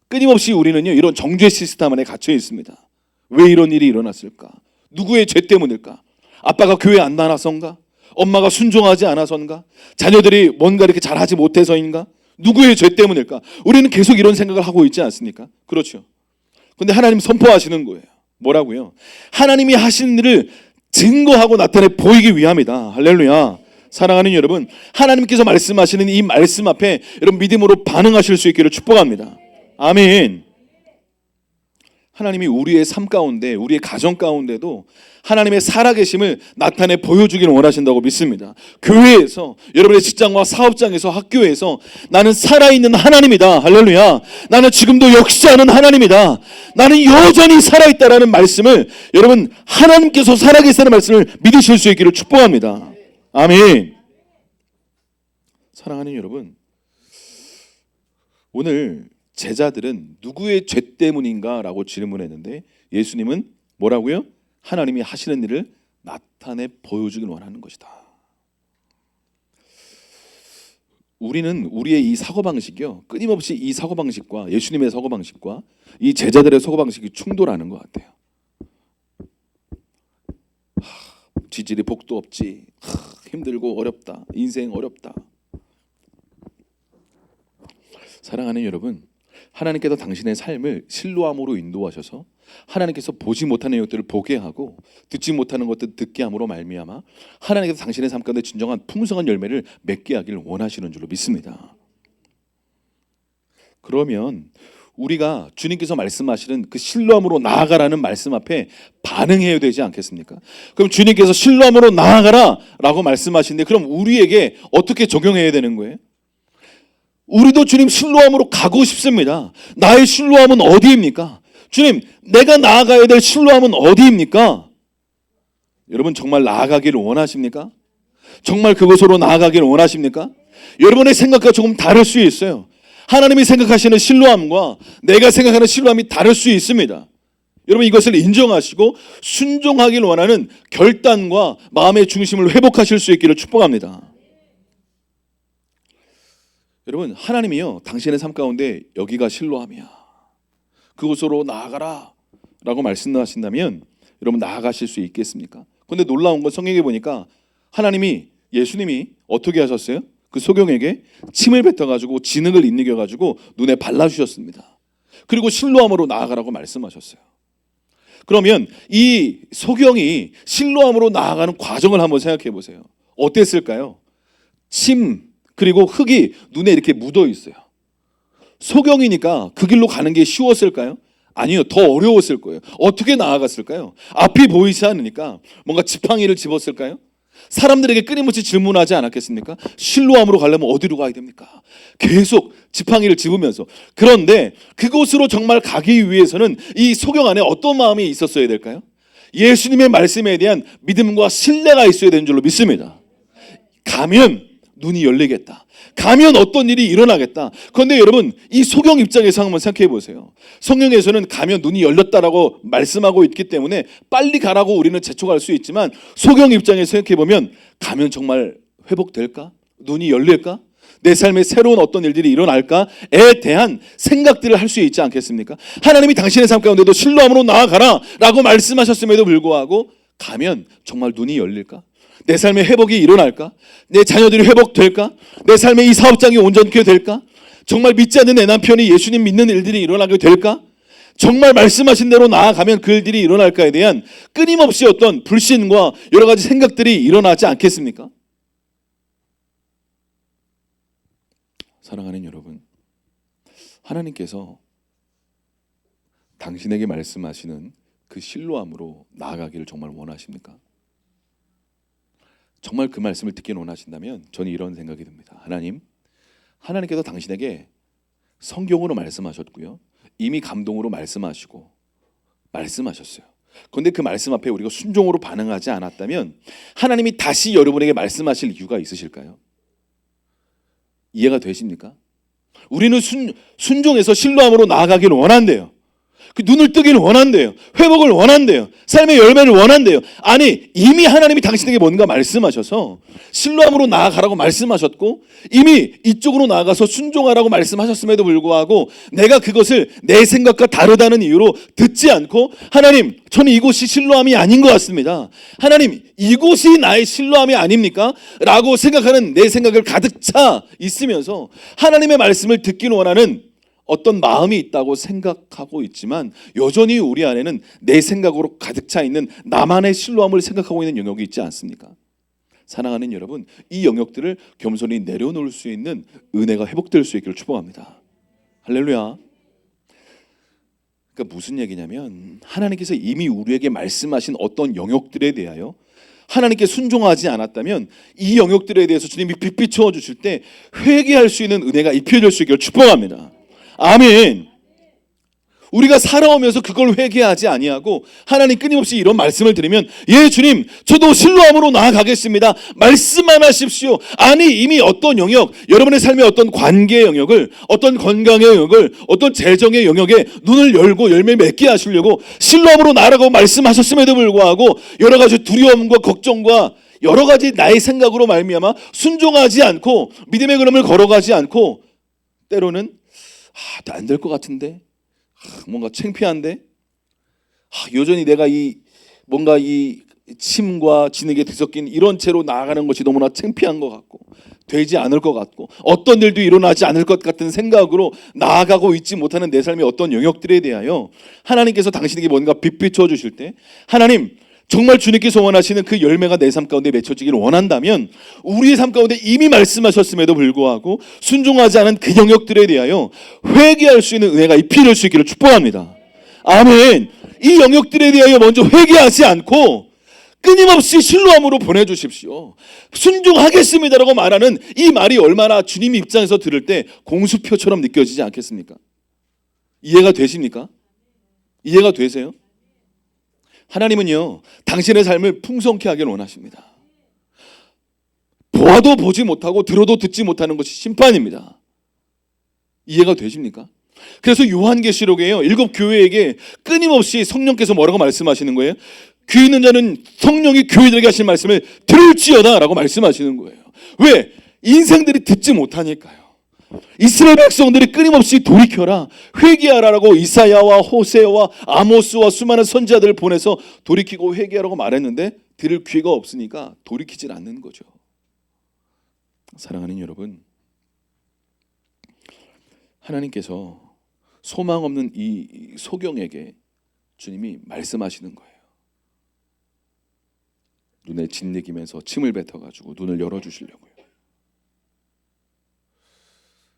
끊임없이 우리는요, 이런 정죄 시스템 안에 갇혀 있습니다. 왜 이런 일이 일어났을까? 누구의 죄 때문일까? 아빠가 교회 안 나와서인가? 엄마가 순종하지 않아서인가? 자녀들이 뭔가 이렇게 잘하지 못해서인가? 누구의 죄 때문일까? 우리는 계속 이런 생각을 하고 있지 않습니까? 그렇죠. 근데 하나님 선포하시는 거예요. 뭐라고요? 하나님이 하신 일을 증거하고 나타내 보이기 위함이다. 할렐루야. 사랑하는 여러분, 하나님께서 말씀하시는 이 말씀 앞에 여러분 믿음으로 반응하실 수 있기를 축복합니다. 아멘. 하나님이 우리의 삶 가운데, 우리의 가정 가운데도 하나님의 살아계심을 나타내 보여주기를 원하신다고 믿습니다. 교회에서, 여러분의 직장과 사업장에서, 학교에서 나는 살아있는 하나님이다. 할렐루야. 나는 지금도 역사하는 하나님이다. 나는 여전히 살아있다라는 말씀을, 여러분 하나님께서 살아계시다는 말씀을 믿으실 수 있기를 축복합니다. 아멘. 사랑하는 여러분, 오늘 제자들은 누구의 죄 때문인가 라고 질문했는데 예수님은 뭐라고요? 하나님이 하시는 일을 나타내 보여주길 원하는 것이다. 우리는 우리의 이 사고방식이요, 끊임없이 이 사고방식과 예수님의 사고방식과 이 제자들의 사고방식이 충돌하는 것 같아요. 지질이 복도 없지, 힘들고 어렵다, 인생 어렵다. 사랑하는 여러분, 하나님께서 당신의 삶을 실로함으로 인도하셔서 하나님께서 보지 못하는 것들을 보게 하고 듣지 못하는 것들을 듣게 함으로 말미암아 하나님께서 당신의 삶 가운데 진정한 풍성한 열매를 맺게 하기를 원하시는 줄로 믿습니다. 그러면 우리가 주님께서 말씀하시는 그 실로함으로 나아가라는 말씀 앞에 반응해야 되지 않겠습니까? 그럼 주님께서 실로함으로 나아가라 라고 말씀하시는데 그럼 우리에게 어떻게 적용해야 되는 거예요? 우리도 주님 실로암으로 가고 싶습니다. 나의 실로암은 어디입니까? 주님, 내가 나아가야 될 실로암은 어디입니까? 여러분 정말 나아가기를 원하십니까? 정말 그곳으로 나아가기를 원하십니까? 여러분의 생각과 조금 다를 수 있어요. 하나님이 생각하시는 실로암과 내가 생각하는 실로암이 다를 수 있습니다. 여러분 이것을 인정하시고 순종하기를 원하는 결단과 마음의 중심을 회복하실 수 있기를 축복합니다. 여러분 하나님이요 당신의 삶 가운데 여기가 실로암이야, 그곳으로 나아가라 라고 말씀하신다면 여러분 나아가실 수 있겠습니까? 그런데 놀라운 건 성경에 보니까 하나님이, 예수님이 어떻게 하셨어요? 그 소경에게 침을 뱉어가지고 진흙을 인이겨가지고 눈에 발라주셨습니다. 그리고 실로암으로 나아가라고 말씀하셨어요. 그러면 이 소경이 실로암으로 나아가는 과정을 한번 생각해 보세요. 어땠을까요? 침 그리고 흙이 눈에 이렇게 묻어 있어요. 소경이니까 그 길로 가는 게 쉬웠을까요? 아니요, 더 어려웠을 거예요. 어떻게 나아갔을까요? 앞이 보이지 않으니까 뭔가 지팡이를 집었을까요? 사람들에게 끊임없이 질문하지 않았겠습니까? 실로암으로 가려면 어디로 가야 됩니까? 계속 지팡이를 집으면서. 그런데 그곳으로 정말 가기 위해서는 이 소경 안에 어떤 마음이 있었어야 될까요? 예수님의 말씀에 대한 믿음과 신뢰가 있어야 되는 줄로 믿습니다. 가면 눈이 열리겠다. 가면 어떤 일이 일어나겠다. 그런데 여러분 이 소경 입장에서 한번 생각해 보세요. 성경에서는 가면 눈이 열렸다라고 말씀하고 있기 때문에 빨리 가라고 우리는 재촉할 수 있지만 소경 입장에서 생각해 보면 가면 정말 회복될까? 눈이 열릴까? 내 삶에 새로운 어떤 일들이 일어날까에 대한 생각들을 할 수 있지 않겠습니까? 하나님이 당신의 삶 가운데도 실로암으로 나아가라 라고 말씀하셨음에도 불구하고 가면 정말 눈이 열릴까? 내 삶의 회복이 일어날까? 내 자녀들이 회복될까? 내 삶의 이 사업장이 온전케 될까? 정말 믿지 않는 내 남편이 예수님 믿는 일들이 일어나게 될까? 정말 말씀하신 대로 나아가면 그 일들이 일어날까에 대한 끊임없이 어떤 불신과 여러 가지 생각들이 일어나지 않겠습니까? 사랑하는 여러분, 하나님께서 당신에게 말씀하시는 그 실로암으로 나아가기를 정말 원하십니까? 정말 그 말씀을 듣기를 원하신다면 저는 이런 생각이 듭니다. 하나님께서 당신에게 성경으로 말씀하셨고요, 이미 감동으로 말씀하시고 말씀하셨어요. 그런데 그 말씀 앞에 우리가 순종으로 반응하지 않았다면 하나님이 다시 여러분에게 말씀하실 이유가 있으실까요? 이해가 되십니까? 우리는 순종해서 실로암으로 나아가기를 원한대요. 그 눈을 뜨기를 원한대요. 회복을 원한대요. 삶의 열매를 원한대요. 아니 이미 하나님이 당신에게 뭔가 말씀하셔서 실로암으로 나아가라고 말씀하셨고 이미 이쪽으로 나아가서 순종하라고 말씀하셨음에도 불구하고 내가 그것을 내 생각과 다르다는 이유로 듣지 않고 하나님 저는 이곳이 실로암이 아닌 것 같습니다. 하나님 이곳이 나의 실로암이 아닙니까? 라고 생각하는 내 생각을 가득 차 있으면서 하나님의 말씀을 듣기를 원하는 어떤 마음이 있다고 생각하고 있지만 여전히 우리 안에는 내 생각으로 가득 차 있는 나만의 실로암을 생각하고 있는 영역이 있지 않습니까? 사랑하는 여러분, 이 영역들을 겸손히 내려놓을 수 있는 은혜가 회복될 수 있기를 축복합니다. 할렐루야. 그러니까 무슨 얘기냐면 하나님께서 이미 우리에게 말씀하신 어떤 영역들에 대하여 하나님께 순종하지 않았다면 이 영역들에 대해서 주님이 빛 비추어 주실 때 회개할 수 있는 은혜가 입혀질 수 있기를 축복합니다. 아멘. 우리가 살아오면서 그걸 회개하지 아니하고 하나님 끊임없이 이런 말씀을 드리면 예 주님 저도 실로암으로 나아가겠습니다. 말씀만 하십시오. 아니 이미 어떤 영역, 여러분의 삶의 어떤 관계의 영역을, 어떤 건강의 영역을, 어떤 재정의 영역에 눈을 열고 열매 맺게 하시려고 실로암으로 나아가고 말씀하셨음에도 불구하고 여러 가지 두려움과 걱정과 여러 가지 나의 생각으로 말미암아 순종하지 않고 믿음의 걸음을 걸어가지 않고 때로는 안 될 것 같은데, 뭔가 창피한데, 여전히 내가 뭔가 이 침과 진흙에 뒤섞인 이런 채로 나아가는 것이 너무나 창피한 것 같고 되지 않을 것 같고 어떤 일도 일어나지 않을 것 같은 생각으로 나아가고 있지 못하는 내 삶의 어떤 영역들에 대하여 하나님께서 당신에게 뭔가 빛 비춰 주실 때 하나님 정말 주님께서 원하시는 그 열매가 내 삶 가운데 맺혀지기를 원한다면 우리의 삶 가운데 이미 말씀하셨음에도 불구하고 순종하지 않은 그 영역들에 대하여 회개할 수 있는 은혜가 입힐 수 있기를 축복합니다. 아멘. 이 영역들에 대하여 먼저 회개하지 않고 끊임없이 실로함으로 보내주십시오. 순종하겠습니다라고 말하는 이 말이 얼마나 주님 입장에서 들을 때 공수표처럼 느껴지지 않겠습니까? 이해가 되십니까? 이해가 되세요? 하나님은요, 당신의 삶을 풍성케 하길 원하십니다. 보아도 보지 못하고 들어도 듣지 못하는 것이 심판입니다. 이해가 되십니까? 그래서 요한계시록에요, 7 교회에게 끊임없이 성령께서 뭐라고 말씀하시는 거예요? 귀 있는 자는 성령이 교회들에게 하신 말씀을 들을지어다 라고 말씀하시는 거예요. 왜? 인생들이 듣지 못하니까요. 이스라엘 백성들이 끊임없이 돌이켜라, 회개하라라고 이사야와 호세와 아모스와 수많은 선지자들을 보내서 돌이키고 회개하라고 말했는데 들을 귀가 없으니까 돌이키질 않는 거죠. 사랑하는 여러분, 하나님께서 소망 없는 이 소경에게 주님이 말씀하시는 거예요. 눈에 짓이기면서 침을 뱉어가지고 눈을 열어주시려고요.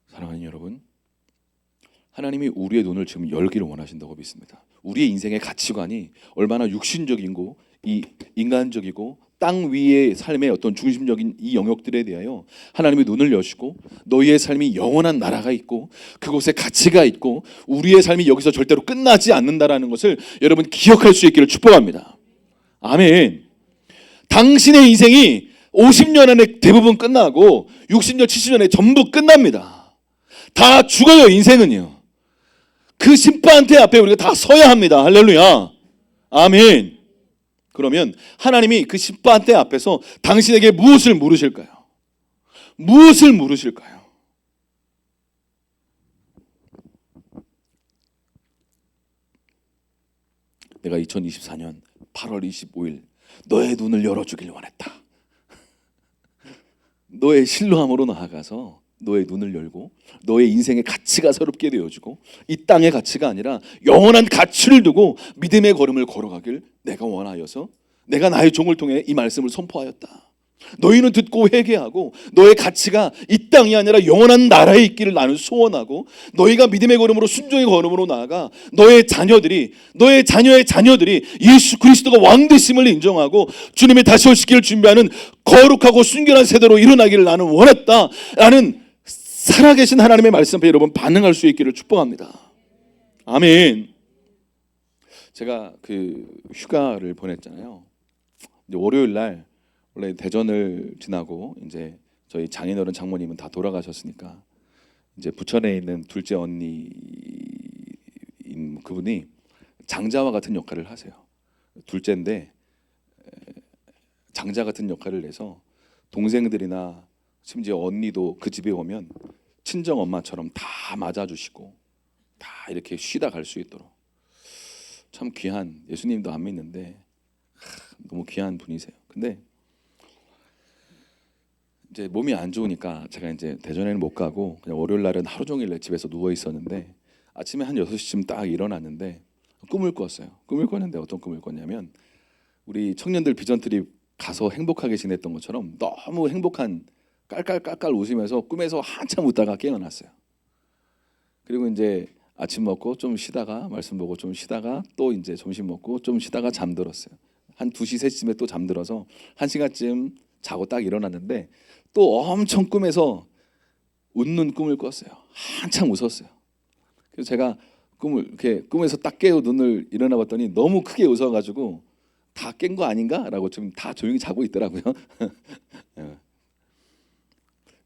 사랑하는 여러분, 하나님이 우리의 눈을 지금 열기를 원하신다고 믿습니다. 우리의 인생의 가치관이 얼마나 육신적이고 이 인간적이고 땅 위의 삶의 어떤 중심적인 이 영역들에 대하여 하나님이 눈을 여시고 너희의 삶이 영원한 나라가 있고 그곳에 가치가 있고 우리의 삶이 여기서 절대로 끝나지 않는다라는 것을 여러분 기억할 수 있기를 축복합니다. 아멘. 당신의 인생이 50년 안에 대부분 끝나고 60년, 70년에 전부 끝납니다. 다 죽어요, 인생은요. 그 심판대 앞에 우리가 다 서야 합니다. 할렐루야. 아멘. 그러면 하나님이 그 심판대 앞에서 당신에게 무엇을 물으실까요? 무엇을 물으실까요? 내가 2024년 8월 25일 너의 눈을 열어주길 원했다. 너의 신뢰함으로 나아가서 너의 눈을 열고 너의 인생의 가치가 새롭게 되어지고 이 땅의 가치가 아니라 영원한 가치를 두고 믿음의 걸음을 걸어가길 내가 원하여서 내가 나의 종을 통해 이 말씀을 선포하였다. 너희는 듣고 회개하고 너의 가치가 이 땅이 아니라 영원한 나라에 있기를 나는 소원하고 너희가 믿음의 걸음으로 순종의 걸음으로 나아가 너의 자녀들이 너의 자녀의 자녀들이 예수 그리스도가 왕 되심을 인정하고 주님의 다시 오시기를 준비하는 거룩하고 순결한 세대로 일어나기를 나는 원했다. 라는 살아계신 하나님의 말씀 앞에 여러분 반응할 수 있기를 축복합니다. 아멘. 제가 그 휴가를 보냈잖아요. 이제 월요일 날 원래 대전을 지나고 이제 저희 장인어른 장모님은 다 돌아가셨으니까 이제 부천에 있는 둘째 언니인 그분이 장자와 같은 역할을 하세요. 둘째인데 장자 같은 역할을 내서 동생들이나 심지어 언니도 그 집에 오면 친정 엄마처럼 다 맞아주시고 다 이렇게 쉬다 갈 수 있도록 참 귀한, 예수님도 안 믿는데 너무 귀한 분이세요. 근데 이제 몸이 안 좋으니까 제가 이제 대전에는 못 가고 그냥 월요일 날은 하루 종일 집에서 누워 있었는데 아침에 한 6시쯤 딱 일어났는데 꿈을 꿨어요. 꿈을 꿨는데 어떤 꿈을 꿨냐면 우리 청년들 비전 트립 가서 행복하게 지냈던 것처럼 너무 행복한 깔깔깔깔 웃으면서 꿈에서 한참 웃다가 깨어났어요. 그리고 이제 아침 먹고 좀 쉬다가 말씀 보고 좀 쉬다가 또 이제 점심 먹고 좀 쉬다가 잠들었어요. 한 2시, 3시쯤에 또 잠들어서 1시간쯤 자고 딱 일어났는데 또 엄청 꿈에서 웃는 꿈을 꿨어요. 한참 웃었어요. 그래서 제가 꿈을 이렇게 꿈에서 딱 깨고 눈을 일어나 봤더니 너무 크게 웃어가지고 다 깬 거 아닌가라고 좀 다 조용히 자고 있더라고요.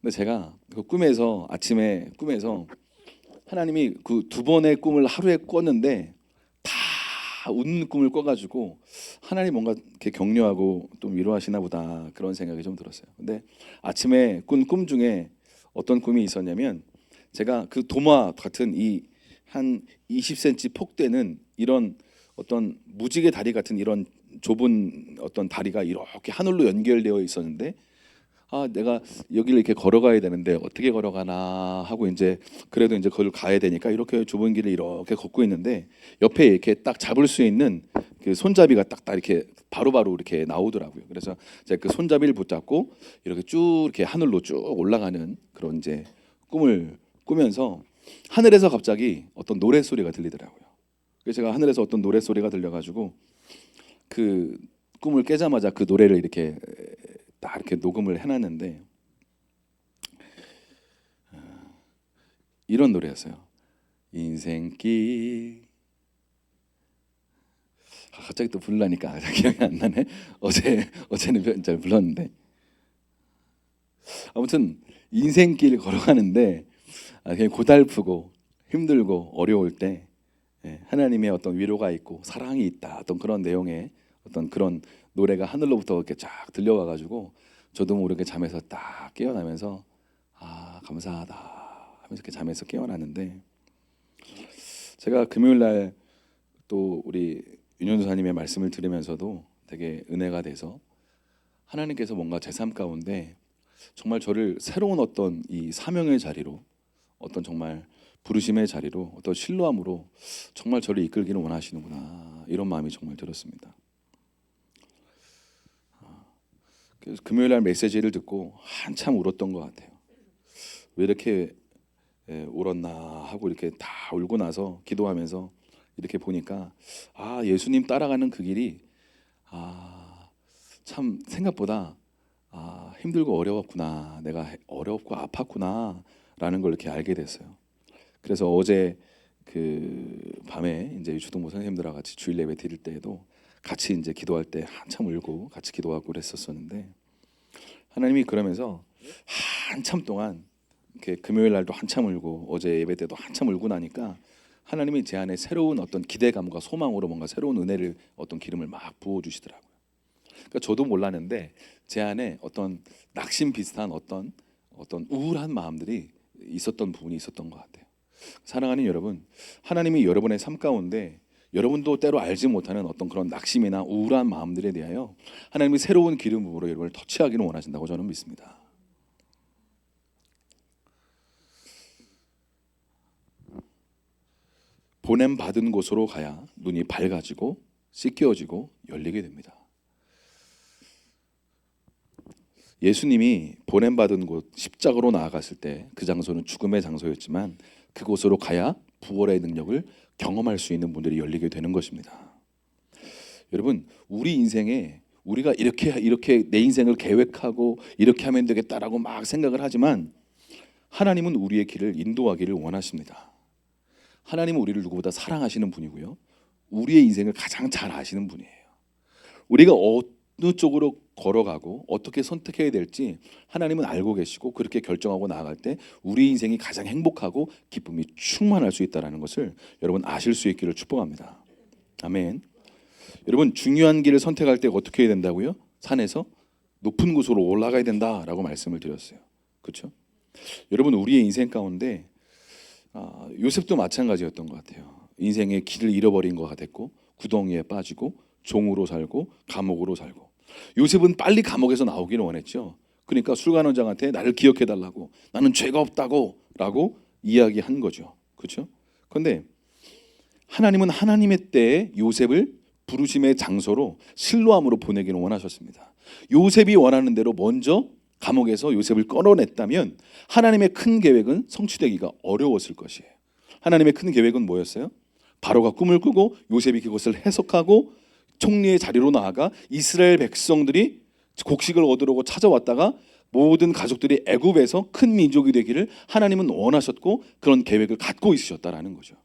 근데 제가 그 꿈에서 아침에 꿈에서 하나님이 그 2번의 꿈을 하루에 꿨는데 다 웃는 꿈을 꿔가지고 하나님 뭔가 이렇게 격려하고 좀 위로하시나 보다 그런 생각이 좀 들었어요. 근데 아침에 꾼 꿈 중에 어떤 꿈이 있었냐면 제가 그 도마 같은 이 한 20cm 폭되는 이런 어떤 무지개 다리 같은 이런 좁은 어떤 다리가 이렇게 하늘로 연결되어 있었는데 내가 여기를 이렇게 걸어가야 되는데 어떻게 걸어가나 하고 이제 그래도 이제 거기를 가야 되니까 이렇게 좁은 길을 이렇게 걷고 있는데 옆에 이렇게 딱 잡을 수 있는 그 손잡이가 딱 이렇게 바로바로 이렇게 나오더라고요. 그래서 제가 그 손잡이를 붙잡고 이렇게 쭉 이렇게 하늘로 쭉 올라가는 그런 이제 꿈을 꾸면서 하늘에서 갑자기 어떤 노래 소리가 들리더라고요. 그래서 제가 하늘에서 어떤 노래 소리가 들려가지고 그 꿈을 깨자마자 그 노래를 이렇게 딱 이렇게 녹음을 해놨는데 이런 노래였어요. 인생길. 갑자기 또 부르려니까 기억이 안 나네. 어제는 잘 불렀는데 아무튼 인생길 걸어가는데 그냥 고달프고 힘들고 어려울 때 하나님의 어떤 위로가 있고 사랑이 있다 어떤 그런 내용의 어떤 그런 노래가 하늘로부터 이렇게 쫙 들려와가지고 저도 모르게 잠에서 딱 깨어나면서 아 감사하다 하면서 이렇게 잠에서 깨어났는데 제가 금요일 날 또 우리 윤현수사님의 말씀을 들으면서도 되게 은혜가 돼서 하나님께서 뭔가 제 삶 가운데 정말 저를 새로운 어떤 이 사명의 자리로 어떤 정말 부르심의 자리로 어떤 신뢰함으로 정말 저를 이끌기를 원하시는구나 이런 마음이 정말 들었습니다. 그래서 금요일 날 메시지를 듣고 한참 울었던 것 같아요. 왜 이렇게 울었나 하고 이렇게 다 울고 나서 기도하면서 이렇게 보니까 아 예수님 따라가는 그 길이 참 생각보다 힘들고 어려웠구나 내가 어렵고 아팠구나 라는 걸 이렇게 알게 됐어요. 그래서 어제 그 밤에 이제 유초동부 선생님들하고 같이 주일 예배 드릴 때에도 같이 이제 기도할 때 한참 울고 같이 기도하고 그랬었었는데 하나님이 그러면서 한참 동안 이렇게 금요일 날도 한참 울고 어제 예배 때도 한참 울고 나니까 하나님이 제 안에 새로운 어떤 기대감과 소망으로 뭔가 새로운 은혜를 어떤 기름을 막 부어 주시더라고요. 그러니까 저도 몰랐는데 제 안에 어떤 낙심 비슷한 어떤 우울한 마음들이 있었던 부분이 있었던 것 같아요. 사랑하는 여러분, 하나님이 여러분의 삶 가운데 여러분도 때로 알지 못하는 어떤 그런 낙심이나 우울한 마음들에 대하여 하나님이 새로운 기름 부으로 여러분을 터치하기를 원하신다고 저는 믿습니다. 보냄 받은 곳으로 가야 눈이 밝아지고 씻겨지고 열리게 됩니다. 예수님이 보냄 받은 곳 십자가로 나아갔을 때 그 장소는 죽음의 장소였지만 그곳으로 가야 부활의 능력을 경험할 수 있는 문들이 열리게 되는 것입니다. 여러분, 우리 인생에 우리가 이렇게 내 인생을 계획하고 이렇게 하면 되겠다라고 막 생각을 하지만 하나님은 우리의 길을 인도하기를 원하십니다. 하나님은 우리를 누구보다 사랑하시는 분이고요. 우리의 인생을 가장 잘 아시는 분이에요. 우리가 어느 쪽으로 걸어가고 어떻게 선택해야 될지 하나님은 알고 계시고 그렇게 결정하고 나아갈 때 우리 인생이 가장 행복하고 기쁨이 충만할 수 있다는 것을 여러분 아실 수 있기를 축복합니다. 아멘. 여러분 중요한 길을 선택할 때 어떻게 해야 된다고요? 산에서 높은 곳으로 올라가야 된다라고 말씀을 드렸어요. 그렇죠? 여러분 우리의 인생 가운데 요셉도 마찬가지였던 것 같아요. 인생의 길을 잃어버린 것 같았고 구덩이에 빠지고 종으로 살고 감옥으로 살고 요셉은 빨리 감옥에서 나오기를 원했죠. 그러니까 술관원장한테 나를 기억해달라고 나는 죄가 없다고 라고 이야기한 거죠. 그렇죠? 그런데 하나님은 하나님의 때에 요셉을 부르심의 장소로 실로암으로 보내기를 원하셨습니다. 요셉이 원하는 대로 먼저 감옥에서 요셉을 끌어냈다면 하나님의 큰 계획은 성취되기가 어려웠을 것이에요. 하나님의 큰 계획은 뭐였어요? 바로가 꿈을 꾸고 요셉이 그것을 해석하고 총리의 자리로 나아가 이스라엘 백성들이 곡식을 얻으려고 찾아왔다가 모든 가족들이 애굽에서 큰 민족이 되기를 하나님은 원하셨고 그런 계획을 갖고 있으셨다라는 거죠.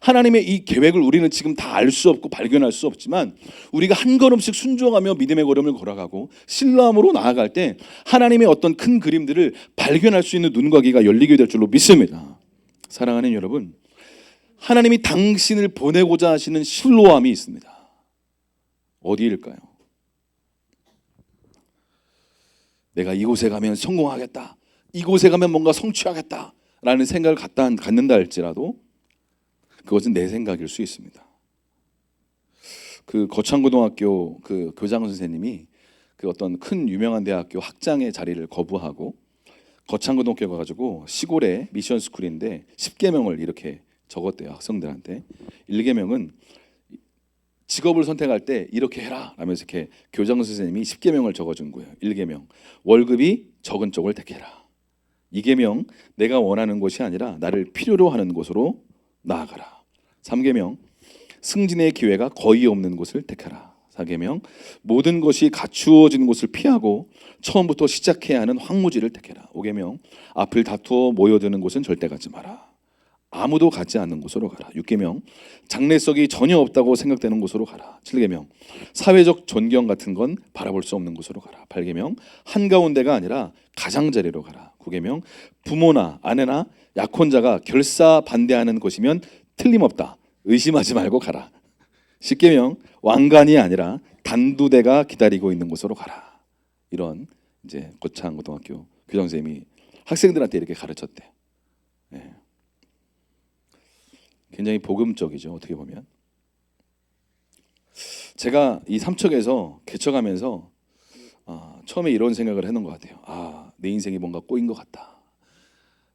하나님의 이 계획을 우리는 지금 다 알 수 없고 발견할 수 없지만 우리가 한 걸음씩 순종하며 믿음의 걸음을 걸어가고 신뢰함으로 나아갈 때 하나님의 어떤 큰 그림들을 발견할 수 있는 눈과 귀가 열리게 될 줄로 믿습니다. 사랑하는 여러분, 하나님이 당신을 보내고자 하시는 신뢰함이 있습니다. 어디일까요? 내가 이곳에 가면 성공하겠다, 이곳에 가면 뭔가 성취하겠다 라는 생각을 갖는다 할지라도 그것은 내 생각일 수 있습니다. 그 거창고등학교 그 교장 선생님이 그 어떤 큰 유명한 대학교 학장의 자리를 거부하고 거창고등학교 가가지고 시골의 미션 스쿨인데 10계명을 이렇게 적었대요. 학생들한테 1계명은 직업을 선택할 때 이렇게 해라 라면서 이렇게 교장 선생님이 10계명을 적어준 거예요. 1계명 월급이 적은 쪽을 택해라. 2계명 내가 원하는 곳이 아니라 나를 필요로 하는 곳으로 나아가라. 3계명 승진의 기회가 거의 없는 곳을 택하라. 4계명 모든 것이 갖추어진 곳을 피하고 처음부터 시작해야 하는 황무지를 택해라. 5계명 앞을 다투어 모여드는 곳은 절대 가지 마라. 아무도 가지 않는 곳으로 가라. 6계명 장래석이 전혀 없다고 생각되는 곳으로 가라. 7계명 사회적 존경 같은 건 바라볼 수 없는 곳으로 가라. 8계명 한가운데가 아니라 가장자리로 가라. 9계명 부모나 아내나 약혼자가 결사 반대하는 곳이면 틀림없다. 의심하지 말고 가라. 10계명 왕관이 아니라 단두대가 기다리고 있는 곳으로 가라. 이런 이제 고창고등학교 교장선생님이 학생들한테 이렇게 가르쳤대. 네. 굉장히 복음적이죠. 어떻게 보면 제가 이 삼척에서 개척하면서 처음에 이런 생각을 했는 것 같아요. 내 인생이 뭔가 꼬인 것 같다.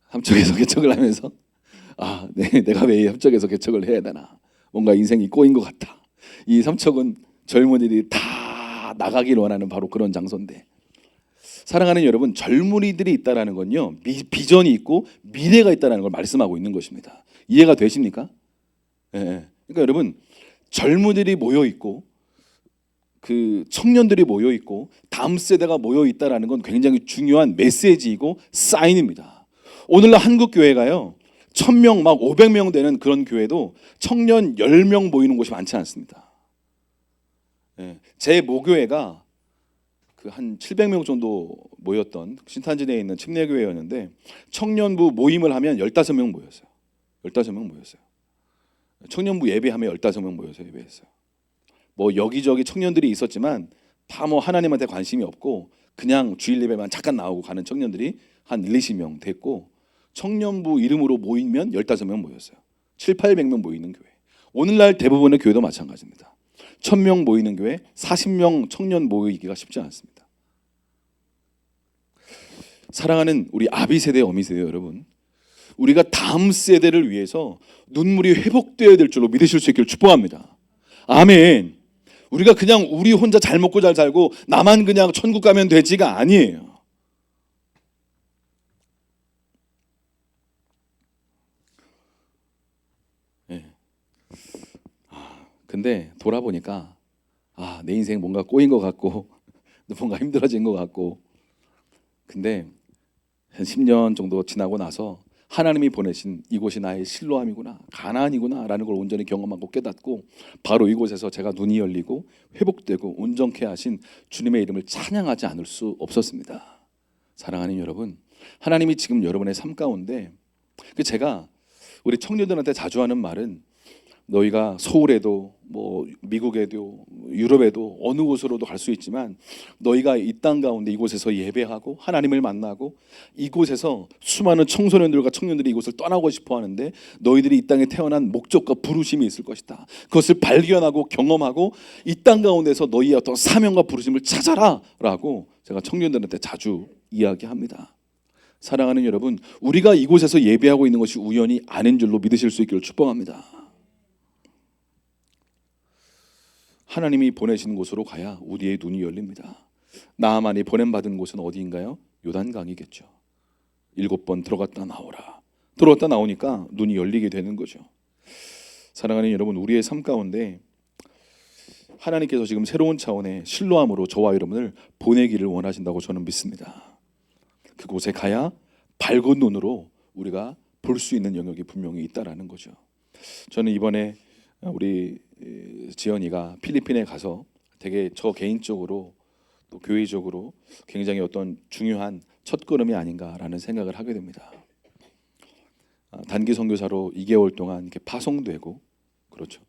삼척에서 개척을 하면서 내가 왜 이 삼척에서 개척을 해야 되나. 뭔가 인생이 꼬인 것 같다. 이 삼척은 젊은이들이 다 나가길 원하는 바로 그런 장소인데, 사랑하는 여러분, 젊은이들이 있다라는 건요 비전이 있고 미래가 있다라는 걸 말씀하고 있는 것입니다. 이해가 되십니까? 예. 그러니까 여러분, 젊은이들이 모여 있고 그 청년들이 모여 있고 다음 세대가 모여 있다라는 건 굉장히 중요한 메시지이고 사인입니다. 오늘날 한국 교회가요 1000명 막 500명 되는 그런 교회도 청년 10명 모이는 곳이 많지 않습니다. 예. 제 모교회가 그 한 700명 정도 모였던 신탄진에 있는 침례교회였는데 청년부 모임을 하면 15명 모였어요. 15명 모였어요. 청년부 예배하면 15명 모여서 예배했어요. 뭐 여기저기 청년들이 있었지만 다 뭐 하나님한테 관심이 없고 그냥 주일 예배만 잠깐 나오고 가는 청년들이 한 20명 됐고, 청년부 이름으로 모이면 15명 모였어요. 700~800명 모이는 교회. 오늘날 대부분의 교회도 마찬가지입니다. 1000명 모이는 교회, 40명 청년 모이기가 쉽지 않습니다. 사랑하는 우리 아비 세대, 어미 세대 여러분, 우리가 다음 세대를 위해서 눈물이 회복되어야 될 줄로 믿으실 수 있기를 축복합니다. 아멘. 우리가 그냥 우리 혼자 잘 먹고 잘 살고 나만 그냥 천국 가면 되지가 아니에요. 네. 근데 돌아보니까 내 인생 뭔가 꼬인 것 같고 뭔가 힘들어진 것 같고, 근데 한 10년 정도 지나고 나서 하나님이 보내신 이곳이 나의 실로암이구나, 가나안이구나 라는 걸 온전히 경험하고 깨닫고, 바로 이곳에서 제가 눈이 열리고 회복되고 온전케 하신 주님의 이름을 찬양하지 않을 수 없었습니다. 사랑하는 여러분, 하나님이 지금 여러분의 삶 가운데, 제가 우리 청년들한테 자주 하는 말은, 너희가 서울에도 뭐 미국에도 유럽에도 어느 곳으로도 갈 수 있지만 너희가 이 땅 가운데 이곳에서 예배하고 하나님을 만나고 이곳에서 수많은 청소년들과 청년들이 이곳을 떠나고 싶어 하는데, 너희들이 이 땅에 태어난 목적과 부르심이 있을 것이다. 그것을 발견하고 경험하고 이 땅 가운데서 너희의 어떤 사명과 부르심을 찾아라 라고 제가 청년들한테 자주 이야기합니다. 사랑하는 여러분, 우리가 이곳에서 예배하고 있는 것이 우연이 아닌 줄로 믿으실 수 있기를 축복합니다. 하나님이 보내시는 곳으로 가야 우리의 눈이 열립니다. 나아만이 보냄받은 곳은 어디인가요? 요단강이겠죠. 7번 들어갔다 나오라. 들어갔다 나오니까 눈이 열리게 되는 거죠. 사랑하는 여러분, 우리의 삶 가운데 하나님께서 지금 새로운 차원의 실로암으로 저와 여러분을 보내기를 원하신다고 저는 믿습니다. 그곳에 가야 밝은 눈으로 우리가 볼 수 있는 영역이 분명히 있다라는 거죠. 저는 이번에 우리 지연이가 필리핀에 가서 되게 저 개인적으로 또 교회적으로 굉장히 어떤 중요한 첫걸음이 아닌가라는 생각을 하게 됩니다. 단기 선교사로 2개월 동안 이렇게 파송되고, 그렇죠.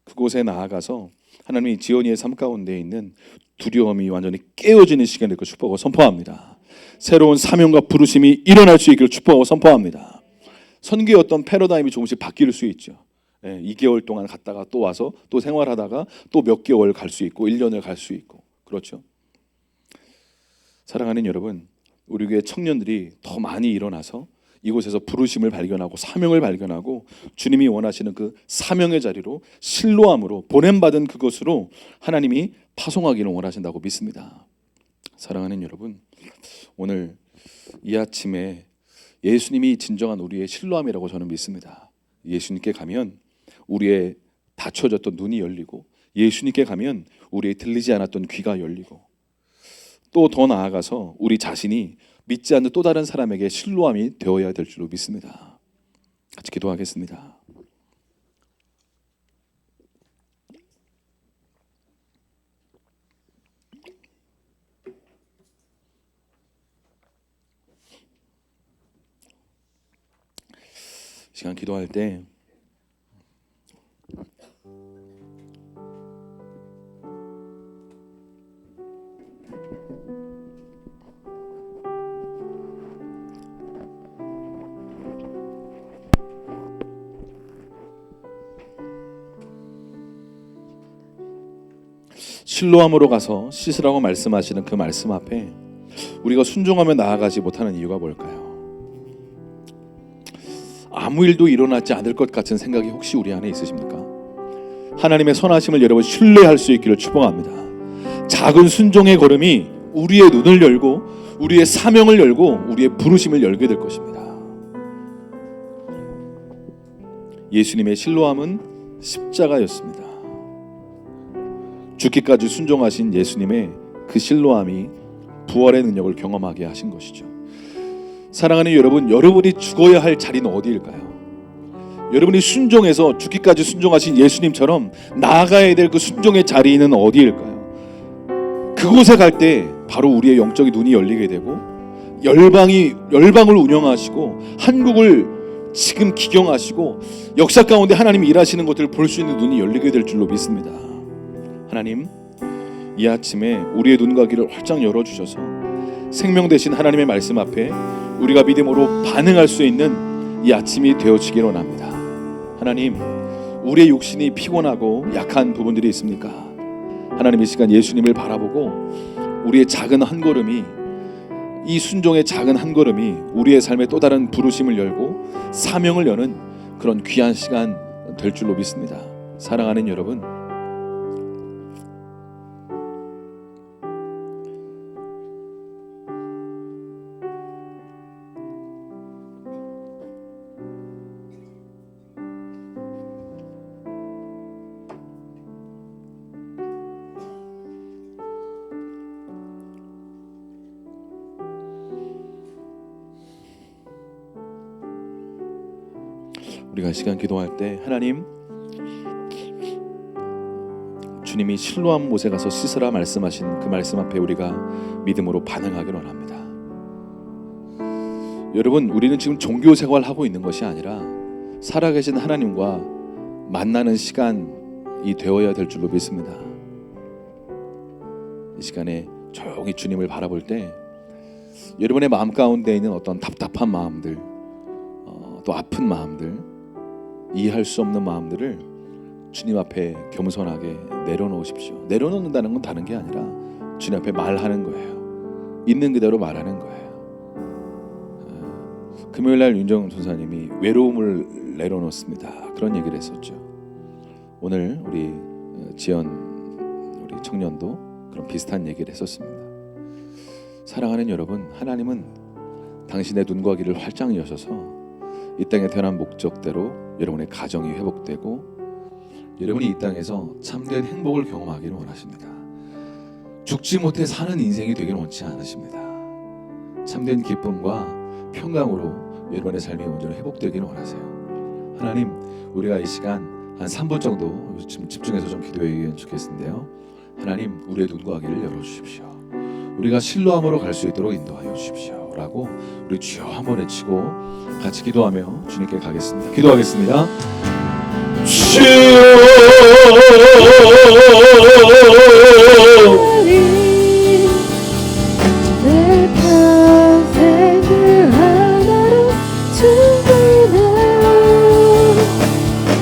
그곳에 나아가서 하나님이 지연이의 삶 가운데 있는 두려움이 완전히 깨어지는 시간이 될 걸 축복하고 선포합니다. 새로운 사명과 부르심이 일어날 수 있기를 축복하고 선포합니다. 선교의 어떤 패러다임이 조금씩 바뀔 수 있죠. 2개월 동안 갔다가 또 와서 또 생활하다가 또 몇 개월 갈 수 있고 1년을 갈 수 있고, 그렇죠. 사랑하는 여러분, 우리 교회 청년들이 더 많이 일어나서 이곳에서 부르심을 발견하고 사명을 발견하고 주님이 원하시는 그 사명의 자리로 실로암으로 보냄받은 그것으로 하나님이 파송하기를 원하신다고 믿습니다. 사랑하는 여러분, 오늘 이 아침에 예수님이 진정한 우리의 실로암이라고 저는 믿습니다. 예수님께 가면 우리의 닫혀졌던 눈이 열리고 예수님께 가면 우리의 들리지 않았던 귀가 열리고 또 더 나아가서 우리 자신이 믿지 않는 또 다른 사람에게 실로함이 되어야 될 줄로 믿습니다. 같이 기도하겠습니다. 시간 기도할 때 실로함으로 가서 씻으라고 말씀하시는 그 말씀 앞에 우리가 순종하며 나아가지 못하는 이유가 뭘까요? 아무 일도 일어나지 않을 것 같은 생각이 혹시 우리 안에 있으십니까? 하나님의 선하심을 여러분 신뢰할 수 있기를 축복합니다. 작은 순종의 걸음이 우리의 눈을 열고 우리의 사명을 열고 우리의 부르심을 열게 될 것입니다. 예수님의 실로함은 십자가였습니다. 죽기까지 순종하신 예수님의 그 실로함이 부활의 능력을 경험하게 하신 것이죠. 사랑하는 여러분, 여러분이 죽어야 할 자리는 어디일까요? 여러분이 순종해서 죽기까지 순종하신 예수님처럼 나아가야 될 그 순종의 자리는 어디일까요? 그곳에 갈 때 바로 우리의 영적인 눈이 열리게 되고 열방을 운영하시고 한국을 지금 기경하시고 역사 가운데 하나님이 일하시는 것들을 볼 수 있는 눈이 열리게 될 줄로 믿습니다. 하나님, 이 아침에 우리의 눈과 귀를 활짝 열어주셔서 생명 되신 하나님의 말씀 앞에 우리가 믿음으로 반응할 수 있는 이 아침이 되어지기를 원합니다. 하나님, 우리의 육신이 피곤하고 약한 부분들이 있습니까? 하나님, 이 시간 예수님을 바라보고 우리의 작은 한 걸음이, 이 순종의 작은 한 걸음이 우리의 삶에 또 다른 부르심을 열고 사명을 여는 그런 귀한 시간 될 줄로 믿습니다. 사랑하는 여러분, 우리가 시간 기도할 때 하나님, 주님이 실로암 못에 가서 씻으라 말씀하신 그 말씀 앞에 우리가 믿음으로 반응하기를 원합니다. 여러분, 우리는 지금 종교 생활하고 있는 것이 아니라 살아계신 하나님과 만나는 시간이 되어야 될 줄로 믿습니다. 이 시간에 조용히 주님을 바라볼 때 여러분의 마음 가운데 있는 어떤 답답한 마음들, 또 아픈 마음들, 이해할 수 없는 마음들을 주님 앞에 겸손하게 내려놓으십시오. 내려놓는다는 건 다른 게 아니라 주님 앞에 말하는 거예요. 있는 그대로 말하는 거예요. 금요일날 윤정 전사님이 외로움을 내려놓습니다, 그런 얘기를 했었죠. 오늘 우리 지연 우리 청년도 그런 비슷한 얘기를 했었습니다. 사랑하는 여러분, 하나님은 당신의 눈과 귀를 활짝 여셔서 이 땅에 태어난 목적대로 여러분의 가정이 회복되고 여러분이 이 땅에서 참된 행복을 경험하기를 원하십니다. 죽지 못해 사는 인생이 되기를 원치 않으십니다. 참된 기쁨과 평강으로 여러분의 삶이 온전히 회복되기를 원하세요. 하나님, 우리가 이 시간 한 3분 정도 좀 집중해서 좀 기도하면 좋겠는데요. 하나님, 우리의 눈과 귀를 열어주십시오. 우리가 실로함으로 갈 수 있도록 인도하여 주십시오 라고 우리 주여 한번 외치고 같이 기도하며 주님께 가겠습니다. 기도하겠습니다. 주여